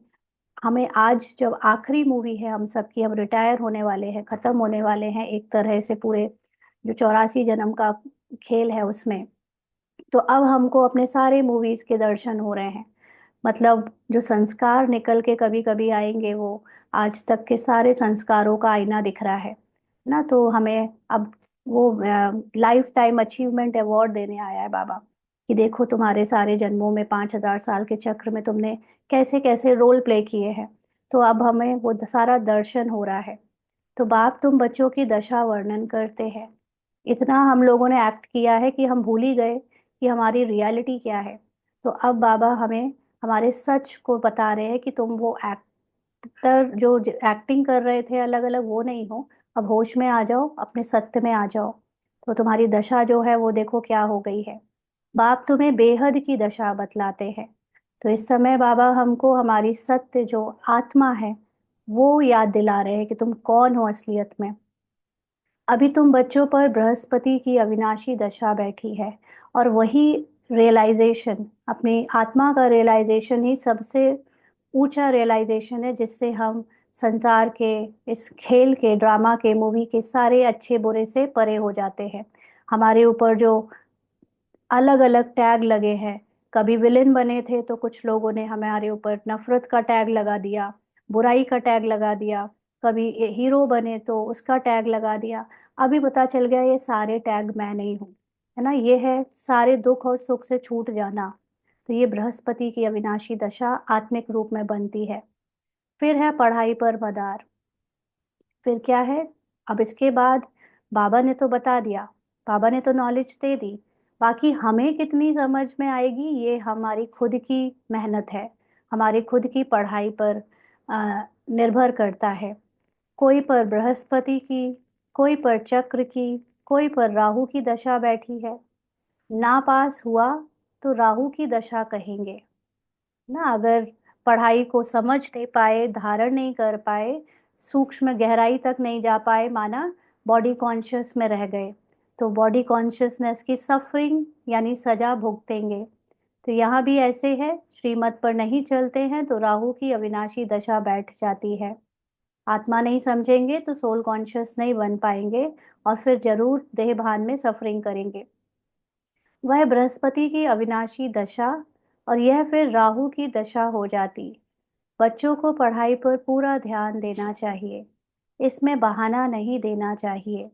हमें आज जब आखिरी मूवी है हम सबकी, हम रिटायर होने वाले हैं, खत्म होने वाले हैं एक तरह से पूरे जो 84 जन्म का खेल है उसमें, तो अब हमको अपने सारे मूवीज के दर्शन हो रहे हैं। मतलब जो संस्कार निकल के कभी कभी आएंगे, वो आज तक के सारे संस्कारों का आईना दिख रहा है ना। तो हमें अब वो लाइफ टाइम अचीवमेंट अवार्ड देने आया है बाबा, कि देखो तुम्हारे सारे जन्मों में 5000 साल के चक्र में तुमने कैसे कैसे रोल प्ले किए हैं। तो अब हमें वो सारा दर्शन हो रहा है। तो बाप तुम बच्चों की दशा वर्णन करते हैं। इतना हम लोगों ने एक्ट किया है कि हम भूल ही गए कि हमारी रियलिटी क्या है। तो अब बाबा हमें हमारे सच को बता रहे हैं कि तुम वो एक्टर जो एक्टिंग कर रहे थे अलग अलग, वो नहीं हो। अब होश में आ जाओ, अपने सत्य में आ जाओ। तो तुम्हारी दशा जो है वो देखो क्या हो गई है। बाप तुम्हें बेहद की दशा बतलाते हैं। तो इस समय बाबा हमको हमारी सत्य जो आत्मा है वो याद दिला रहे हैं कि तुम कौन हो असलियत में। अभी तुम बच्चों पर बृहस्पति की अविनाशी दशा बैठी है, और वही रियलाइजेशन, अपनी आत्मा का रियलाइजेशन ही सबसे ऊंचा रियलाइजेशन है, जिससे हम संसार के, इस खेल के, ड्रामा के, मूवी के सारे अच्छे बुरे से परे हो जाते हैं। हमारे ऊपर जो अलग अलग टैग लगे हैं, कभी विलेन बने थे तो कुछ लोगों ने हमारे ऊपर नफरत का टैग लगा दिया, बुराई का टैग लगा दिया। कभी हीरो बने तो उसका टैग लगा दिया। अभी पता चल गया ये सारे टैग मैं नहीं हूँ, है ना। ये है सारे दुख और सुख से छूट जाना। तो ये बृहस्पति की अविनाशी दशा आत्मिक रूप में बनती है। फिर है पढ़ाई पर मदार। फिर क्या है, अब इसके बाद बाबा ने तो बता दिया, बाबा ने तो नॉलेज दे दी। बाकी हमें कितनी समझ में आएगी ये हमारी खुद की मेहनत है, हमारी खुद की पढ़ाई पर निर्भर करता है। कोई पर बृहस्पति की, कोई पर चक्र की, कोई पर राहु की दशा बैठी है। ना पास हुआ तो राहु की दशा कहेंगे ना। अगर पढ़ाई को समझ नहीं पाए, धारण नहीं कर पाए, सूक्ष्म गहराई तक नहीं जा पाए, माना बॉडी कॉन्शियस में रह गए, तो बॉडी कॉन्शियसनेस की सफरिंग यानी सजा भुगतेंगे। तो यहाँ भी ऐसे है, श्रीमत पर नहीं चलते हैं तो राहु की अविनाशी दशा बैठ जाती है। आत्मा नहीं समझेंगे तो सोल कॉन्शियस नहीं बन पाएंगे और फिर जरूर देह भान में सफरिंग करेंगे। वह बृहस्पति की अविनाशी दशा और यह फिर राहु की दशा हो जाती। बच्चों को पढ़ाई पर पूरा ध्यान देना चाहिए, इसमें बहाना नहीं देना चाहिए।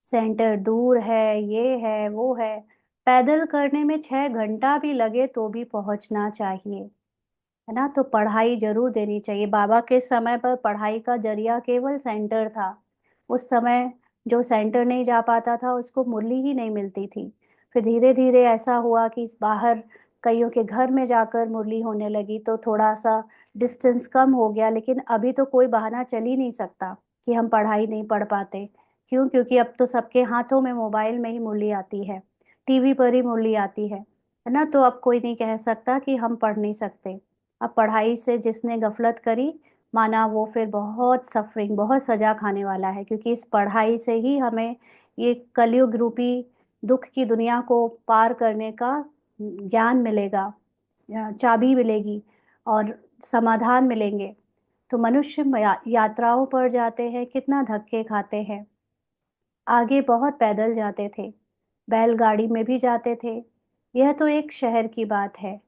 सेंटर दूर है, ये है, वो है, पैदल करने में 6 घंटा भी लगे तो भी पहुंचना चाहिए, है ना। तो पढ़ाई जरूर देनी चाहिए। बाबा के समय पर पढ़ाई का जरिया केवल सेंटर था। उस समय जो सेंटर नहीं जा पाता था उसको मुरली ही नहीं मिलती थी। फिर धीरे धीरे ऐसा हुआ कि बाहर कईयों के घर में जाकर मुरली होने लगी तो थोड़ा सा डिस्टेंस कम हो गया। लेकिन अभी तो कोई बहाना चल ही नहीं सकता कि हम पढ़ाई नहीं पढ़ पाते। क्यों? क्योंकि अब तो सबके हाथों में मोबाइल में ही मुरली आती है, टीवी पर ही मुरली आती है ना। तो अब कोई नहीं कह सकता कि हम पढ़ नहीं सकते। अब पढ़ाई से जिसने गफलत करी, माना वो फिर बहुत सफरिंग, बहुत सजा खाने वाला है। क्योंकि इस पढ़ाई से ही हमें ये कलयुग रूपी दुख की दुनिया को पार करने का ज्ञान मिलेगा, चाबी मिलेगी और समाधान मिलेंगे। तो मनुष्य यात्राओं पर जाते हैं, कितना धक्के खाते हैं। आगे बहुत पैदल जाते थे, बैलगाड़ी में भी जाते थे। यह तो एक शहर की बात है।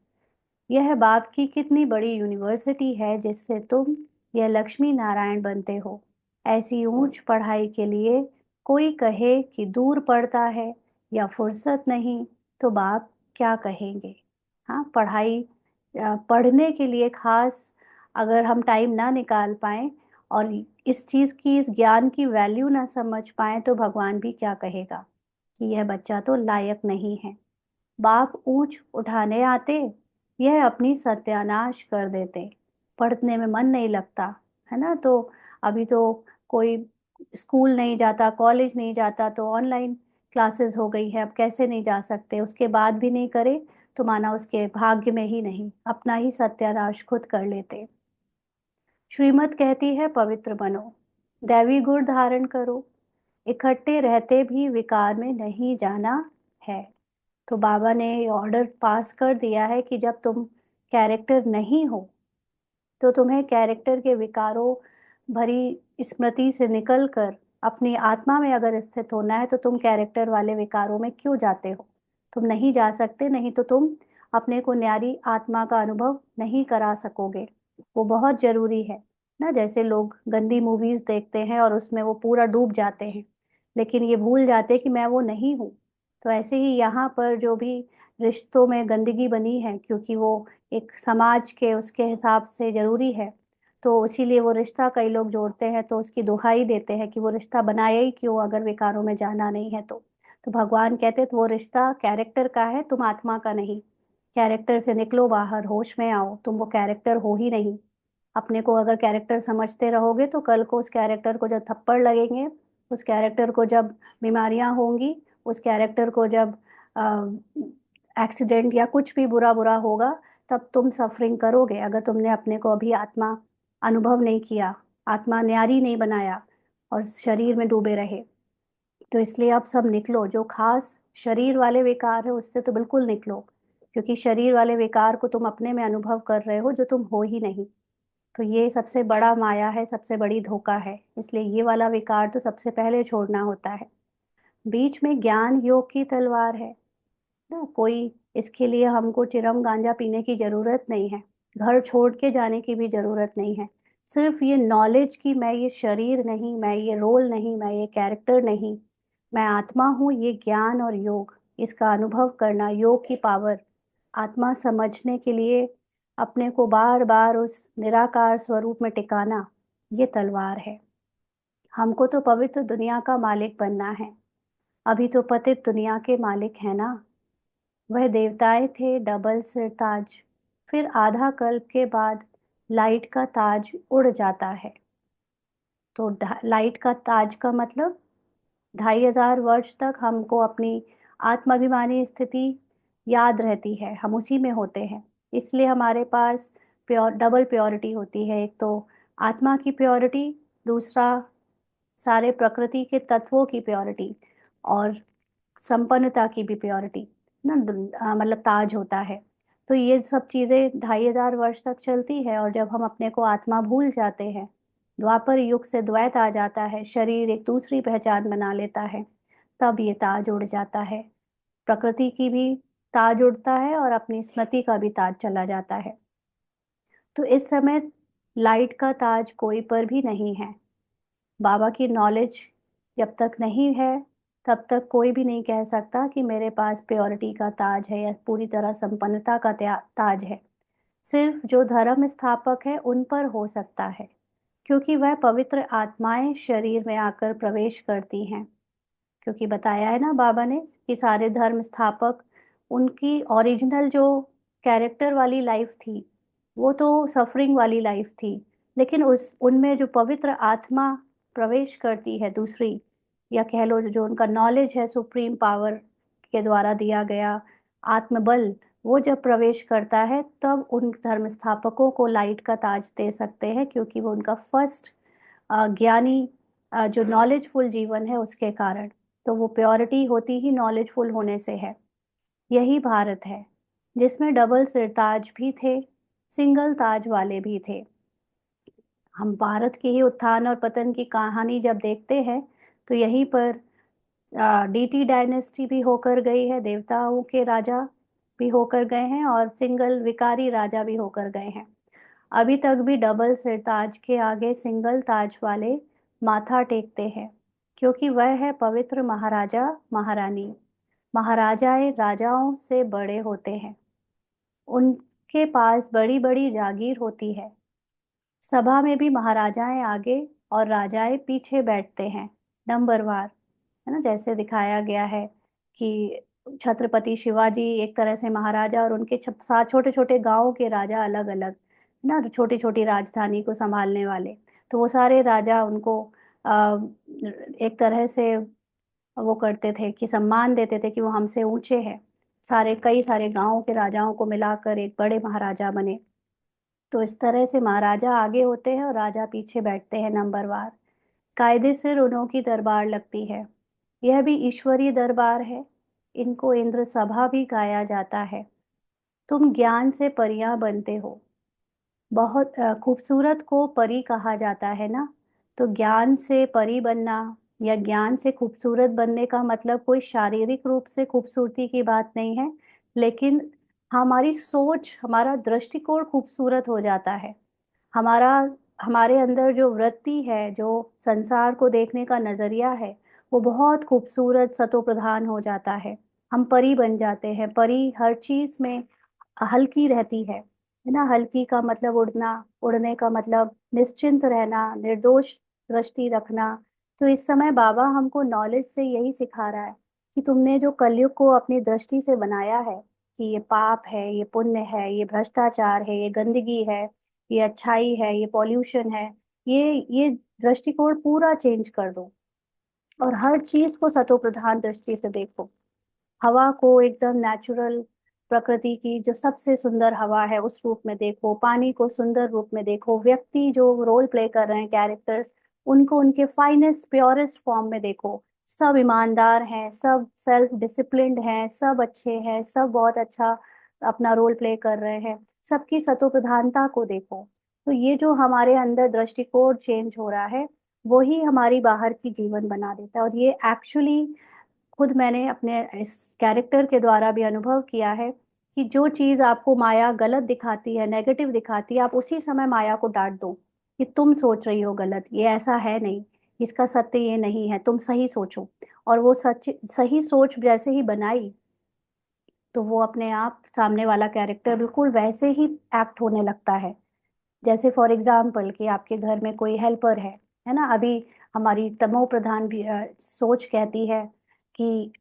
यह बाप की कितनी बड़ी यूनिवर्सिटी है जिससे तुम यह लक्ष्मी नारायण बनते हो। ऐसी ऊंच पढ़ाई के लिए कोई कहे कि दूर पड़ता है या फुर्सत नहीं, तो बाप क्या कहेंगे। हाँ, पढ़ाई पढ़ने के लिए खास अगर हम टाइम ना निकाल पाएं और इस चीज़ की, इस ज्ञान की वैल्यू ना समझ पाएं तो भगवान भी क्या कहेगा कि यह बच्चा तो लायक नहीं है। बाप ऊंच उठाने आते, यह अपनी सत्यानाश कर देते। पढ़ने में मन नहीं लगता, है ना। तो अभी तो कोई स्कूल नहीं जाता, कॉलेज नहीं जाता, तो ऑनलाइन क्लासेस हो गई है। अब कैसे नहीं जा सकते? उसके बाद भी नहीं करे तो माना उसके भाग्य में ही नहीं, अपना ही सत्यानाश खुद कर लेते। श्रीमत कहती है पवित्र बनो, दैवी गुण धारण करो, इकट्ठे रहते भी विकार में नहीं जाना है। तो बाबा ने ये ऑर्डर पास कर दिया है कि जब तुम कैरेक्टर नहीं हो तो तुम्हें कैरेक्टर के विकारों भरी स्मृति से निकलकर अपनी आत्मा में अगर स्थित होना है तो तुम कैरेक्टर वाले विकारों में क्यों जाते हो? तुम नहीं जा सकते, नहीं तो तुम अपने को न्यारी आत्मा का अनुभव नहीं करा सकोगे। वो बहुत जरूरी है ना। जैसे लोग गंदी मूवीज देखते हैं और उसमें वो पूरा डूब जाते हैं, लेकिन ये भूल जाते हैं कि मैं वो नहीं हूँ। तो ऐसे ही यहाँ पर जो भी रिश्तों में गंदगी बनी है, क्योंकि वो एक समाज के उसके हिसाब से ज़रूरी है, तो इसीलिए वो रिश्ता कई लोग जोड़ते हैं तो उसकी दुहाई देते हैं कि वो रिश्ता बनाया ही क्यों अगर विकारों में जाना नहीं है तो भगवान कहते हैं तो वो रिश्ता कैरेक्टर का है, तुम आत्मा का नहीं। कैरेक्टर से निकलो बाहर, होश में आओ, तुम वो कैरेक्टर हो ही नहीं। अपने को अगर कैरेक्टर समझते रहोगे तो कल को उस कैरेक्टर को जब थप्पड़ लगेंगे, उस कैरेक्टर को जब बीमारियां होंगी, उस कैरेक्टर को जब एक्सीडेंट या कुछ भी बुरा बुरा होगा, तब तुम सफरिंग करोगे अगर तुमने अपने को अभी आत्मा अनुभव नहीं किया, आत्मा न्यारी नहीं बनाया और शरीर में डूबे रहे। तो इसलिए अब सब निकलो, जो खास शरीर वाले विकार है उससे तो बिल्कुल निकलो, क्योंकि शरीर वाले विकार को तुम अपने में अनुभव कर रहे हो जो तुम हो ही नहीं। तो ये सबसे बड़ा माया है, सबसे बड़ी धोखा है। इसलिए ये वाला विकार तो सबसे पहले छोड़ना होता है। बीच में ज्ञान योग की तलवार है ना। कोई इसके लिए हमको चिरम गांजा पीने की जरूरत नहीं है, घर छोड़ के जाने की भी जरूरत नहीं है। सिर्फ ये नॉलेज कि मैं ये शरीर नहीं, मैं ये रोल नहीं, मैं ये कैरेक्टर नहीं, मैं आत्मा हूँ, ये ज्ञान और योग, इसका अनुभव करना, योग की पावर, आत्मा समझने के लिए अपने को बार बार उस निराकार स्वरूप में टिकाना, ये तलवार है। हमको तो पवित्र दुनिया का मालिक बनना है। अभी तो पतित दुनिया के मालिक है ना। वह देवताएं थे डबल सिर ताज, फिर आधा कल्प के बाद लाइट का ताज उड़ जाता है। तो लाइट का ताज का मतलब 2500 वर्ष तक हमको अपनी आत्माभिमानी स्थिति याद रहती है, हम उसी में होते हैं। इसलिए हमारे पास प्योर डबल प्योरिटी होती है। एक तो आत्मा की प्योरिटी, दूसरा सारे प्रकृति के तत्वों की प्योरिटी और संपन्नता की भी प्योरिटी ना। मतलब ताज होता है। तो ये सब चीजें 2500 वर्ष तक चलती है, और जब हम अपने को आत्मा भूल जाते हैं, द्वापर युग से द्वैत आ जाता है, शरीर एक दूसरी पहचान बना लेता है, तब ये ताज उड़ जाता है। प्रकृति की भी ताज उड़ता है और अपनी स्मृति का भी ताज चला जाता है। तो इस समय लाइट का ताज कोई पर भी नहीं है। बाबा की नॉलेज जब तक नहीं है, तब तक कोई भी नहीं कह सकता कि मेरे पास प्योरिटी का ताज है या पूरी तरह संपन्नता का ताज है। सिर्फ जो धर्म स्थापक है उन पर हो सकता है, क्योंकि वह पवित्र आत्माएं शरीर में आकर प्रवेश करती हैं। क्योंकि बताया है ना बाबा ने कि सारे धर्म स्थापक, उनकी ओरिजिनल जो कैरेक्टर वाली लाइफ थी, वो तो सफरिंग वाली लाइफ थी, लेकिन उस उनमें जो पवित्र आत्मा प्रवेश करती है दूसरी, या कह लो जो उनका नॉलेज है सुप्रीम पावर के द्वारा दिया गया आत्मबल, वो जब प्रवेश करता है तब उन धर्म स्थापकों को लाइट का ताज दे सकते हैं, क्योंकि वो उनका फर्स्ट ज्ञानी जो नॉलेजफुल जीवन है उसके कारण। तो वो प्योरिटी होती ही नॉलेजफुल होने से है। यही भारत है, जिसमें डबल सिर ताज भी थे, सिंगल ताज वाले भी थे। हम भारत के ही उत्थान और पतन की कहानी जब देखते हैं, तो यहीं पर डीटी डायनेस्टी भी होकर गई है, देवताओं के राजा भी होकर गए हैं और सिंगल विकारी राजा भी होकर गए हैं। अभी तक भी डबल सिर ताज के आगे सिंगल ताज वाले माथा टेकते हैं, क्योंकि वह है पवित्र महाराजा महारानी। महाराजाएं राजाओं से बड़े होते हैं, उनके पास बड़ी बड़ी जागीर होती है। सभा में भी महाराजाएं आगे और राजाएं पीछे बैठते हैं, नंबरवार, है ना, जैसे दिखाया गया है कि छत्रपति शिवाजी एक तरह से महाराजा और उनके साथ छोटे छोटे गांवों के राजा अलग अलग, ना, छोटी छोटी राजधानी को संभालने वाले। तो वो सारे राजा उनको एक तरह से वो करते थे कि सम्मान देते थे कि वो हमसे ऊंचे हैं। सारे कई सारे गांवों के राजाओं को मिलाकर एक बड़े महाराजा बने। तो इस तरह से महाराजा आगे होते हैं और राजा पीछे बैठते हैं नंबरवार। कायदे से उन्हों की दरबार लगती है। यह भी ईश्वरीय दरबार है। इनको इंद्र सभा भी गाया जाता है। तुम ज्ञान से परियां बनते हो। बहुत खूबसूरत को परी कहा जाता है ना। तो ज्ञान से परी बनना या ज्ञान से खूबसूरत बनने का मतलब कोई शारीरिक रूप से खूबसूरती की बात नहीं है, लेकिन हमारी सोच, हमारा दृष्टिकोण खूबसूरत हो जाता है। हमारा हमारे अंदर जो वृत्ति है, जो संसार को देखने का नजरिया है, वो बहुत खूबसूरत सतो प्रधान हो जाता है। हम परी बन जाते हैं। परी हर चीज में हल्की रहती है ना। हल्की का मतलब उड़ना, उड़ने का मतलब निश्चिंत रहना, निर्दोष दृष्टि रखना। तो इस समय बाबा हमको नॉलेज से यही सिखा रहा है कि तुमने जो कलयुग को अपनी दृष्टि से बनाया है कि ये पाप है, ये पुण्य है, ये भ्रष्टाचार है, ये गंदगी है, ये अच्छाई है, ये पॉल्यूशन है, ये दृष्टिकोण पूरा चेंज कर दो और हर चीज को सतो प्रधान दृष्टि से देखो। हवा को एकदम नेचुरल, प्रकृति की जो सबसे सुंदर हवा है उस रूप में देखो। पानी को सुंदर रूप में देखो। व्यक्ति जो रोल प्ले कर रहे हैं, कैरेक्टर्स, उनको उनके फाइनेस्ट प्योरेस्ट फॉर्म में देखो। सब ईमानदार हैं, सब सेल्फ डिसिप्लिन्ड हैं, सब अच्छे हैं, सब बहुत अच्छा अपना रोल प्ले कर रहे हैं। सबकी सतो प्रधानता को देखो। तो ये जो हमारे अंदर दृष्टिकोण चेंज हो रहा है, वही हमारी बाहर की जीवन बना देता है। और ये एक्चुअली खुद मैंने अपने इस कैरेक्टर के द्वारा भी अनुभव किया है कि जो चीज आपको माया गलत दिखाती है, नेगेटिव दिखाती है, आप उसी समय माया को डांट दो कि तुम सोच रही हो गलत, ये ऐसा है नहीं, इसका सत्य ये नहीं है, तुम सही सोचो। और वो सच सही सोच जैसे ही बनाई, तो वो अपने आप सामने वाला कैरेक्टर बिल्कुल वैसे ही एक्ट होने लगता है। जैसे फॉर एग्जाम्पल कि आपके घर में कोई हेल्पर है ना। अभी हमारी तमो प्रधान भी सोच कहती है कि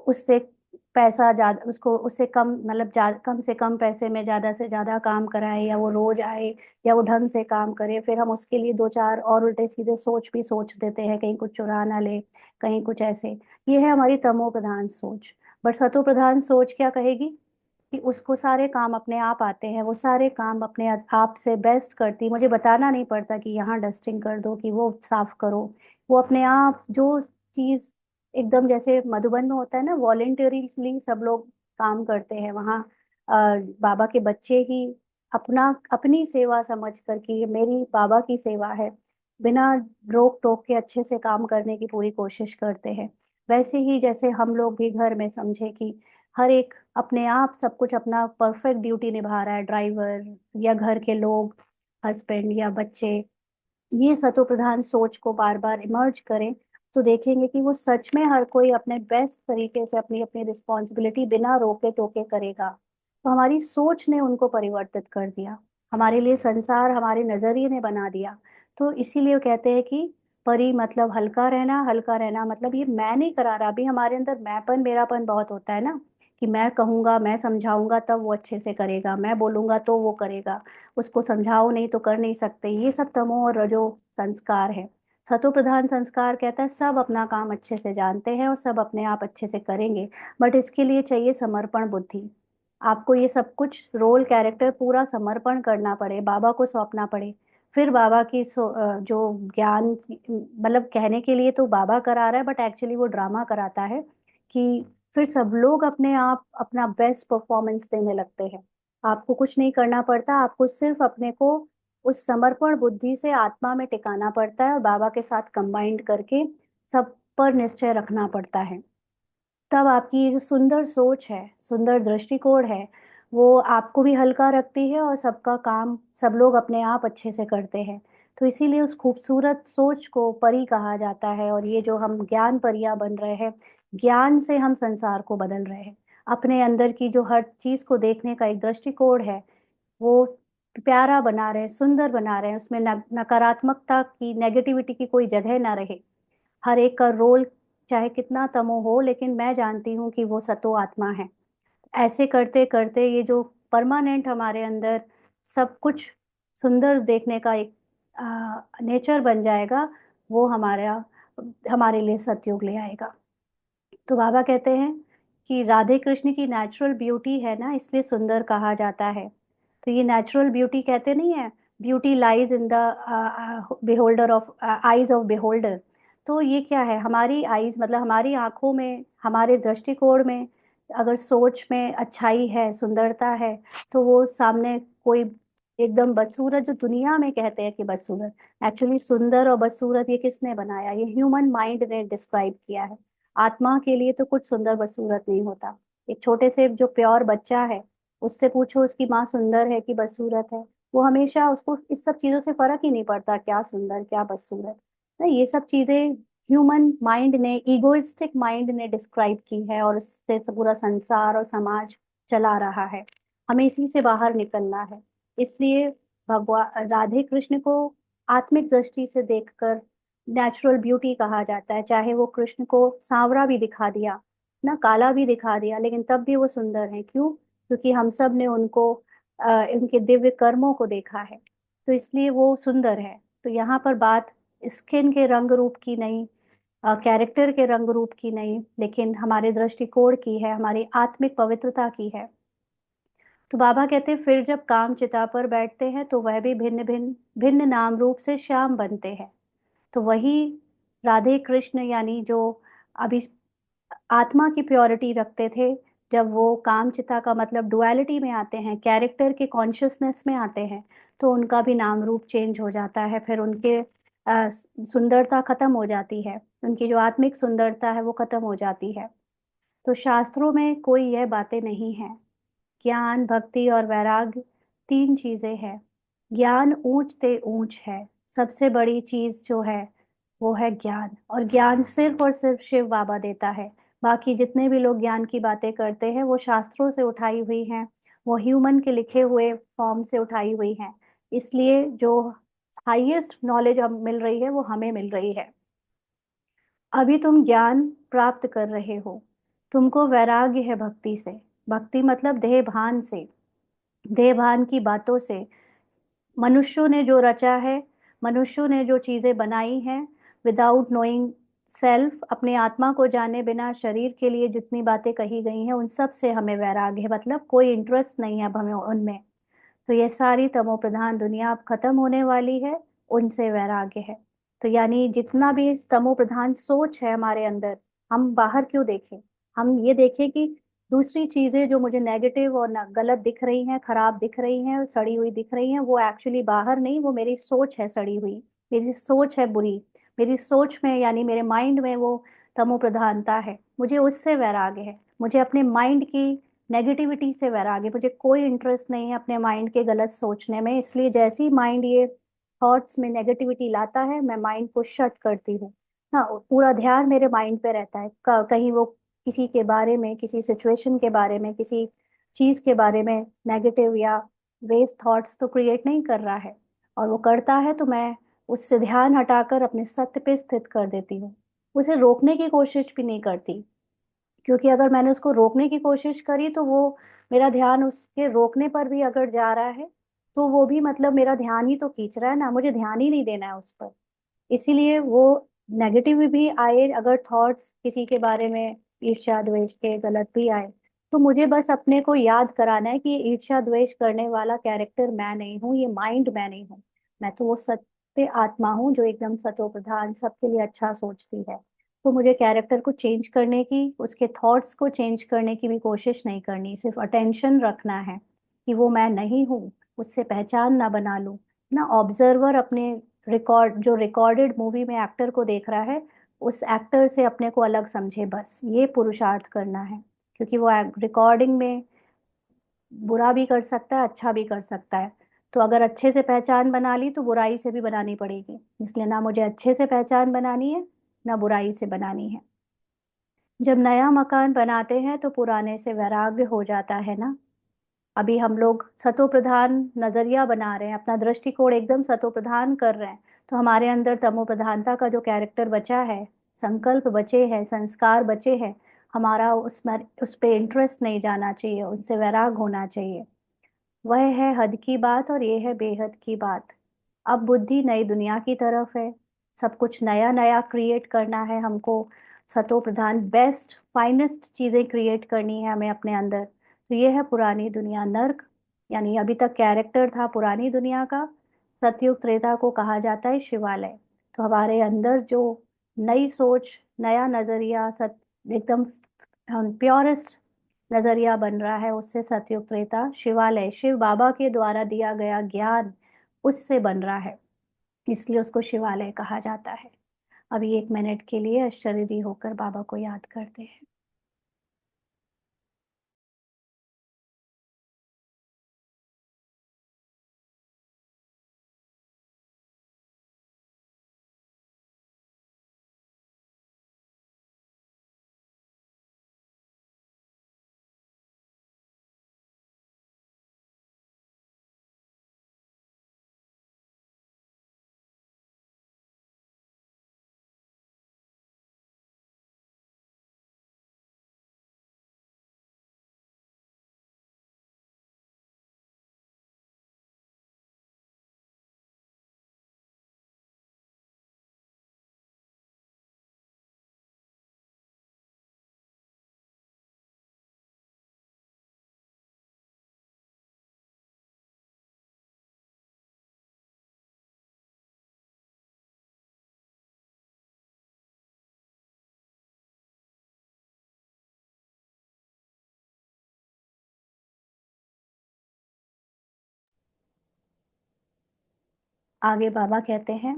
उससे पैसा ज्यादा, उसको उससे कम, मतलब कम से कम पैसे में ज्यादा से ज्यादा काम कराए, या वो रोज आए, या वो ढंग से काम करे। फिर हम उसके लिए दो चार और उल्टे सीधे सोच भी सोच देते हैं, कहीं कुछ चुरा ना ले, कहीं कुछ ऐसे। ये है हमारी तमो प्रधान सोच। बट सतो प्रधान सोच क्या कहेगी कि उसको सारे काम अपने आप आते हैं, वो सारे काम अपने आप से बेस्ट करती, मुझे बताना नहीं पड़ता कि यहाँ डस्टिंग कर दो, कि वो साफ करो। वो अपने आप जो चीज एकदम, जैसे मधुबन में होता है ना, वॉलेंटरीली सब लोग काम करते हैं वहाँ। बाबा के बच्चे ही अपना अपनी सेवा समझ कर कि ये मेरी बाबा की सेवा है, बिना रोक टोक के अच्छे से काम करने की पूरी कोशिश करते हैं। वैसे ही जैसे हम लोग भी घर में समझे कि हर एक अपने आप सब कुछ अपना परफेक्ट ड्यूटी निभा रहा है, ड्राइवर या घर के लोग, हस्बैंड या बच्चे, ये सतो प्रधान सोच को बार बार इमर्ज करें, तो देखेंगे कि वो सच में हर कोई अपने बेस्ट तरीके से अपनी अपनी रिस्पॉन्सिबिलिटी बिना रोके टोके करेगा। तो हमारी सोच ने उनको परिवर्तित कर दिया, हमारे लिए संसार हमारे नजरिए ने बना दिया। तो इसीलिए वो कहते हैं कि परी मतलब हल्का रहना, हल्का रहना मतलब ये मैं नहीं करा रहा। अभी हमारे अंदर मैंपन मेरापन बहुत होता है ना, कि मैं कहूंगा, मैं समझाऊंगा तब वो अच्छे से करेगा, मैं बोलूंगा तो वो करेगा, उसको समझाओ नहीं तो कर नहीं सकते। ये सब तमो और रजो संस्कार है। सतो प्रधान संस्कार कहता है सब अपना काम अच्छे से जानते हैं और सब अपने आप अच्छे से करेंगे, बट इसके लिए चाहिए समर्पण बुद्धि। आपको ये सब कुछ रोल कैरेक्टर पूरा समर्पण करना पड़े, बाबा को सौंपना पड़े। फिर बाबा की जो ज्ञान, मतलब कहने के लिए तो बाबा करा रहा है बट एक्चुअली वो ड्रामा कराता है, कि फिर सब लोग अपने आप अपना बेस्ट परफॉर्मेंस देने लगते हैं। आपको कुछ नहीं करना पड़ता, आपको सिर्फ अपने को उस समर्पण बुद्धि से आत्मा में टिकाना पड़ता है और बाबा के साथ कंबाइंड करके सब पर निश्चय रखना पड़ता है। तब आपकी ये जो सुंदर सोच है, सुंदर दृष्टिकोण है, वो आपको भी हल्का रखती है और सबका काम सब लोग अपने आप अच्छे से करते हैं। तो इसीलिए उस खूबसूरत सोच को परी कहा जाता है। और ये जो हम ज्ञान परियां बन रहे हैं, ज्ञान से हम संसार को बदल रहे हैं। अपने अंदर की जो हर चीज को देखने का एक दृष्टिकोण है, वो प्यारा बना रहे हैं, सुंदर बना रहे हैं, उसमें नकारात्मकता की, नेगेटिविटी की कोई जगह ना रहे। हर एक का रोल चाहे कितना तमो हो, लेकिन मैं जानती हूँ कि वो सतो आत्मा है। ऐसे करते करते ये जो परमानेंट हमारे अंदर सब कुछ सुंदर देखने का एक नेचर बन जाएगा, वो हमारा हमारे लिए सतयुग ले आएगा। तो बाबा कहते हैं कि राधे कृष्ण की नेचुरल ब्यूटी है ना, इसलिए सुंदर कहा जाता है। तो ये नेचुरल ब्यूटी कहते नहीं है, beauty lies in the beholder of eyes of beholder. तो ये क्या है, हमारी आईज मतलब हमारी आंखों में, हमारे दृष्टिकोण में अगर सोच में अच्छाई है, सुंदरता है, तो वो सामने कोई एकदम बदसूरत, जो दुनिया में कहते हैं कि बदसूरत, एक्चुअली सुंदर और बदसूरत ये किसने बनाया, ये ह्यूमन माइंड ने डिस्क्राइब किया है। आत्मा के लिए तो कुछ सुंदर बदसूरत नहीं होता। एक छोटे से जो प्योर बच्चा है, उससे पूछो उसकी माँ सुंदर है कि बदसूरत है, वो हमेशा, उसको इस सब चीजों से फर्क ही नहीं पड़ता क्या सुंदर क्या बदसूरत। ना ये सब चीजें ह्यूमन माइंड ने, इगोइस्टिक माइंड ने डिस्क्राइब की है, और उससे पूरा संसार और समाज चला रहा है। हमें इसी से बाहर निकलना है। इसलिए भगवान राधे कृष्ण को आत्मिक दृष्टि से देखकर नेचुरल ब्यूटी कहा जाता है। चाहे वो कृष्ण को सांवरा भी दिखा दिया ना, काला भी दिखा दिया, लेकिन तब भी वो सुंदर है। क्यों? क्योंकि हम सब ने उनको उनके दिव्य कर्मों को देखा है, तो इसलिए वो सुंदर है। तो यहाँ पर बात स्किन के रंग रूप की नहीं, कैरेक्टर के रंग रूप की नहीं, लेकिन हमारे दृष्टिकोण की है, हमारी आत्मिक पवित्रता की है। तो बाबा कहते हैं फिर जब काम चिता पर बैठते हैं तो वह भी भिन्न भिन्न भिन्न नाम रूप से श्याम बनते हैं। तो वही राधे कृष्ण यानी जो अभी आत्मा की प्योरिटी रखते थे, जब वो कामचिता का मतलब डुअलिटी में आते हैं, कैरेक्टर के कॉन्शियसनेस में आते हैं, तो उनका भी नाम रूप चेंज हो जाता है। फिर उनके सुंदरता खत्म हो जाती है, उनकी जो आत्मिक सुंदरता है वो खत्म हो जाती है। तो शास्त्रों में कोई यह बातें नहीं है। ज्ञान, भक्ति और वैराग्य तीन चीजें हैं। ज्ञान ऊंच ते ऊंच है, सबसे बड़ी चीज जो है वो है ज्ञान। और ज्ञान सिर्फ और सिर्फ शिव बाबा देता है। बाकी जितने भी लोग ज्ञान की बातें करते हैं वो शास्त्रों से उठाई हुई हैं, वो ह्यूमन के लिखे हुए फॉर्म से उठाई हुई हैं। इसलिए जो हाईएस्ट नॉलेज अब मिल रही है वो हमें मिल रही है। अभी तुम ज्ञान प्राप्त कर रहे हो, तुमको वैराग्य है भक्ति से। भक्ति मतलब देह भान से, देह भान की बातों से। मनुष्यों ने जो रचा है, मनुष्यों ने जो चीजें बनाई हैं, विदाउट नोइंग सेल्फ, अपने आत्मा को जाने बिना शरीर के लिए जितनी बातें कही गई हैं, उन सब से हमें वैराग्य है, मतलब कोई इंटरेस्ट नहीं है अब हमें उनमें। तो ये सारी तमो प्रधान दुनिया अब खत्म होने वाली है, उनसे वैराग्य है। तो यानी जितना भी तमो प्रधान सोच है हमारे अंदर, हम बाहर क्यों देखें, हम ये देखें कि दूसरी चीजें जो मुझे नेगेटिव और गलत दिख रही हैं, खराब दिख रही हैं, सड़ी हुई दिख रही हैं, वो एक्चुअली बाहर नहीं, वो मेरी सोच है सड़ी हुई। मेरी सोच है बुरी। मेरी सोच में यानी मेरे माइंड में वो तमो प्रधानता है। मुझे उससे वैराग्य है। मुझे अपने माइंड की नेगेटिविटी से वैराग्य है। मुझे कोई इंटरेस्ट नहीं है अपने माइंड के गलत सोचने में। इसलिए जैसे ही माइंड ये थॉट्स में नेगेटिविटी लाता है, मैं माइंड को शट करती हूँ। हाँ, पूरा ध्यान मेरे माइंड पे रहता है। कहीं वो किसी के बारे में, किसी सिचुएशन के बारे में, किसी चीज के बारे में नेगेटिव या वेस्ट थॉट्स तो क्रिएट नहीं कर रहा है। और वो करता है तो मैं उससे ध्यान हटाकर अपने सत्य पे स्थित कर देती हूँ। उसे रोकने की कोशिश भी नहीं करती, क्योंकि अगर मैंने उसको रोकने की कोशिश करी तो वो मेरा ध्यान उसके रोकने पर भी अगर जा रहा है, तो वो भी मतलब मेरा ध्यान ही तो खींच रहा है ना, मुझे ध्यान ही नहीं देना है उस पर। इसीलिए वो नेगेटिव भी आए, अगर थॉट्स किसी के बारे में ईर्ष्या द्वेष के गलत भी आए, तो मुझे बस अपने को याद कराना है कि ये ईर्ष्या द्वेष करने वाला कैरेक्टर मैं नहीं हूँ, ये माइंड मैं नहीं हूँ। मैं तो वो सत्य आत्मा हूँ जो एकदम सतो प्रधान सबके लिए अच्छा सोचती है। तो मुझे कैरेक्टर को चेंज करने की, उसके थॉट्स को चेंज करने की भी कोशिश नहीं करनी, सिर्फ अटेंशन रखना है कि वो मैं नहीं हूँ। उससे पहचान ना बना लूं ना। ऑब्जर्वर अपने जो रिकॉर्डेड मूवी में एक्टर को देख रहा है, उस एक्टर से अपने को अलग समझे, बस ये पुरुषार्थ करना है। क्योंकि वो रिकॉर्डिंग में बुरा भी कर सकता है, अच्छा भी कर सकता है। तो अगर अच्छे से पहचान बना ली तो बुराई से भी बनानी पड़ेगी। इसलिए ना मुझे अच्छे से पहचान बनानी है, ना बुराई से बनानी है। जब नया मकान बनाते हैं तो पुराने से वैराग्य हो जाता है ना। अभी हम लोग सतो प्रधान नजरिया बना रहे हैं, अपना दृष्टिकोण एकदम सतो प्रधान कर रहे हैं। तो हमारे अंदर तमो प्रधानता का जो कैरेक्टर बचा है, संकल्प बचे हैं, संस्कार बचे हैं, हमारा उसमें उस पे इंटरेस्ट नहीं जाना चाहिए, उनसे वैराग होना चाहिए। वह है हद की बात और ये है बेहद की बात। अब बुद्धि नई दुनिया की तरफ है। सब कुछ नया नया क्रिएट करना है हमको। सतो प्रधान बेस्ट फाइनेस्ट चीजें क्रिएट करनी है हमें अपने अंदर। तो ये है पुरानी दुनिया नर्क, यानी अभी तक कैरेक्टर था पुरानी दुनिया का। सतयुग त्रेता को कहा जाता है शिवालय। तो हमारे अंदर जो नई सोच, नया नजरिया, सत एकदम प्योरेस्ट नजरिया बन रहा है, उससे सतयुग त्रेता शिवालय, शिव बाबा के द्वारा दिया गया ज्ञान उससे बन रहा है। इसलिए उसको शिवालय कहा जाता है। अभी 1 मिनट के लिए अशरीरी होकर बाबा को याद करते हैं। आगे बाबा कहते हैं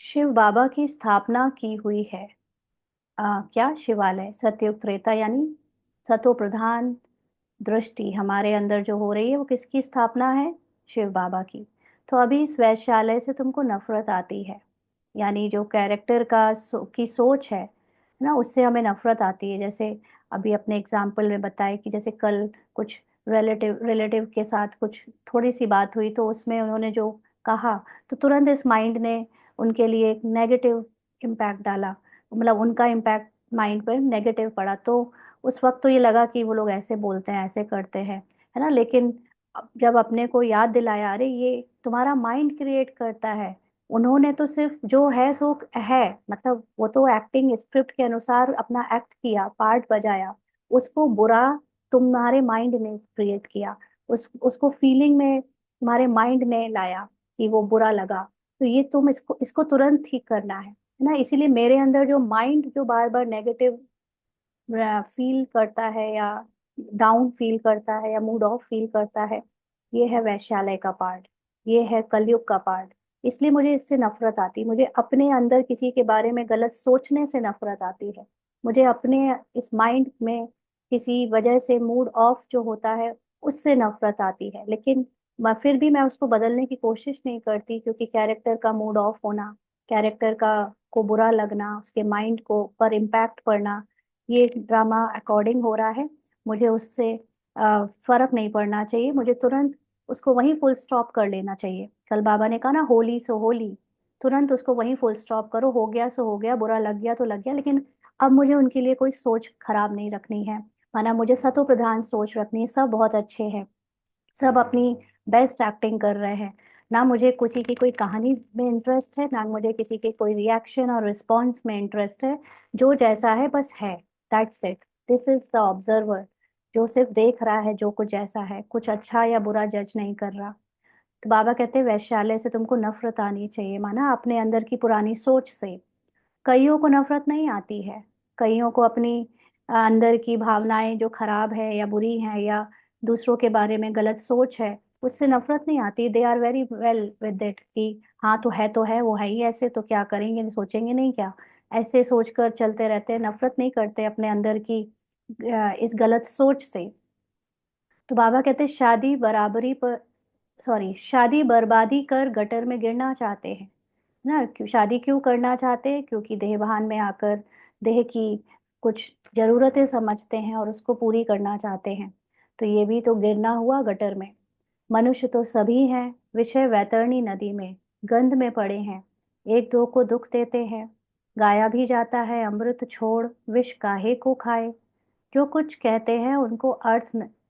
शिव बाबा की स्थापना की हुई है। क्या शिवालय सतयुग त्रेता यानी सतो प्रधान दृष्टि हमारे अंदर जो हो रही है, वो किसकी स्थापना है? शिव बाबा की। तो अभी इस वैश्यालय से तुमको नफरत आती है, यानी जो कैरेक्टर की सोच है ना, उससे हमें नफरत आती है। जैसे अभी अपने एग्जाम्पल में बताए कि जैसे कल कुछ रिलेटिव रिलेटिव के साथ कुछ थोड़ी सी बात हुई, तो उसमें उन्होंने जो कहा, तो तुरंत इस माइंड ने उनके लिए एक नेगेटिव इम्पैक्ट डाला। मतलब उनका इम्पैक्ट माइंड पर नेगेटिव पड़ा। तो उस वक्त तो ये लगा कि वो लोग ऐसे बोलते हैं, ऐसे करते हैं, है ना। लेकिन जब अपने को याद दिलाया, अरे ये तुम्हारा माइंड क्रिएट करता है। उन्होंने तो सिर्फ जो है सो है, मतलब वो तो एक्टिंग स्क्रिप्ट के अनुसार अपना एक्ट किया, पार्ट बजाया। उसको बुरा तुम्हारे माइंड ने क्रिएट किया। उसको फीलिंग में तुम्हारे माइंड ने लाया कि वो बुरा लगा। तो ये तुम इसको इसको तुरंत ठीक करना है। है ना। इसीलिए मेरे अंदर जो माइंड जो बार बार नेगेटिव फील करता है, या डाउन फील करता है, या मूड ऑफ फील करता है, ये है वैश्यालय का पार्ट, ये है कलयुग का पार्ट। इसलिए मुझे इससे नफरत आती, मुझे अपने अंदर किसी के बारे में गलत सोचने से नफरत आती है। मुझे अपने इस माइंड में किसी वजह से मूड ऑफ जो होता है उससे नफरत आती है। लेकिन फिर भी मैं उसको बदलने की कोशिश नहीं करती, क्योंकि कैरेक्टर का मूड ऑफ होना, कैरेक्टर का को बुरा लगना, उसके माइंड को पर इम्पैक्ट पड़ना, ये ड्रामा अकॉर्डिंग हो रहा है, मुझे उससे फर्क नहीं पड़ना चाहिए। मुझे तुरंत उसको वहीं फुल स्टॉप कर लेना चाहिए। कल बाबा ने कहा ना, होली सो होली, तुरंत उसको वहीं फुल स्टॉप करो, हो गया सो हो गया, बुरा लग गया तो लग गया, लेकिन अब मुझे उनके लिए कोई सोच खराब नहीं रखनी है। माना मुझे सतो प्रधान सोच रखनी है, सब बहुत अच्छे हैं, सब अपनी बेस्ट एक्टिंग कर रहे हैं। ना मुझे किसी की कोई कहानी में इंटरेस्ट है, ना मुझे किसी के कोई रिएक्शन और रिस्पॉन्स में इंटरेस्ट है। जो जैसा है बस है, that's it. This is the observer, जो सिर्फ देख रहा है जो कुछ जैसा है, कुछ अच्छा या बुरा जज नहीं कर रहा। तो बाबा कहते हैं वैश्यालय से तुमको नफरत आनी चाहिए, माना अपने अंदर की पुरानी सोच से। कईयों को नफरत नहीं आती है, कईयों को अपनी अंदर की भावनाएं जो खराब है या बुरी हैं, या दूसरों के बारे में गलत सोच है, उससे नफरत नहीं आती। They are very well with it कि हाँ तो है, वो है ही ऐसे, तो क्या करेंगे, सोचेंगे नहीं क्या, ऐसे सोचकर चलते रहते हैं, नफरत नहीं करते अपने अंदर की इस गलत सोच से। तो बाबा कहते हैं शादी बराबरी पर, सॉरी, शादी बर्बादी कर गटर में गिरना चाहते हैं ना। क्यों शादी क्यों करना चाहते हैं? क्योंकि देहभान में आकर देह की कुछ जरूरतें समझते हैं और उसको पूरी करना चाहते हैं। तो ये भी तो गिरना हुआ गटर में। मनुष्य तो सभी हैं, विषय वैतरणी नदी में गंध में पड़े हैं, एक दो को दुख देते हैं। गाया भी जाता है अमृत छोड़, विष काहे को खाए। जो कुछ कहते हैं उनको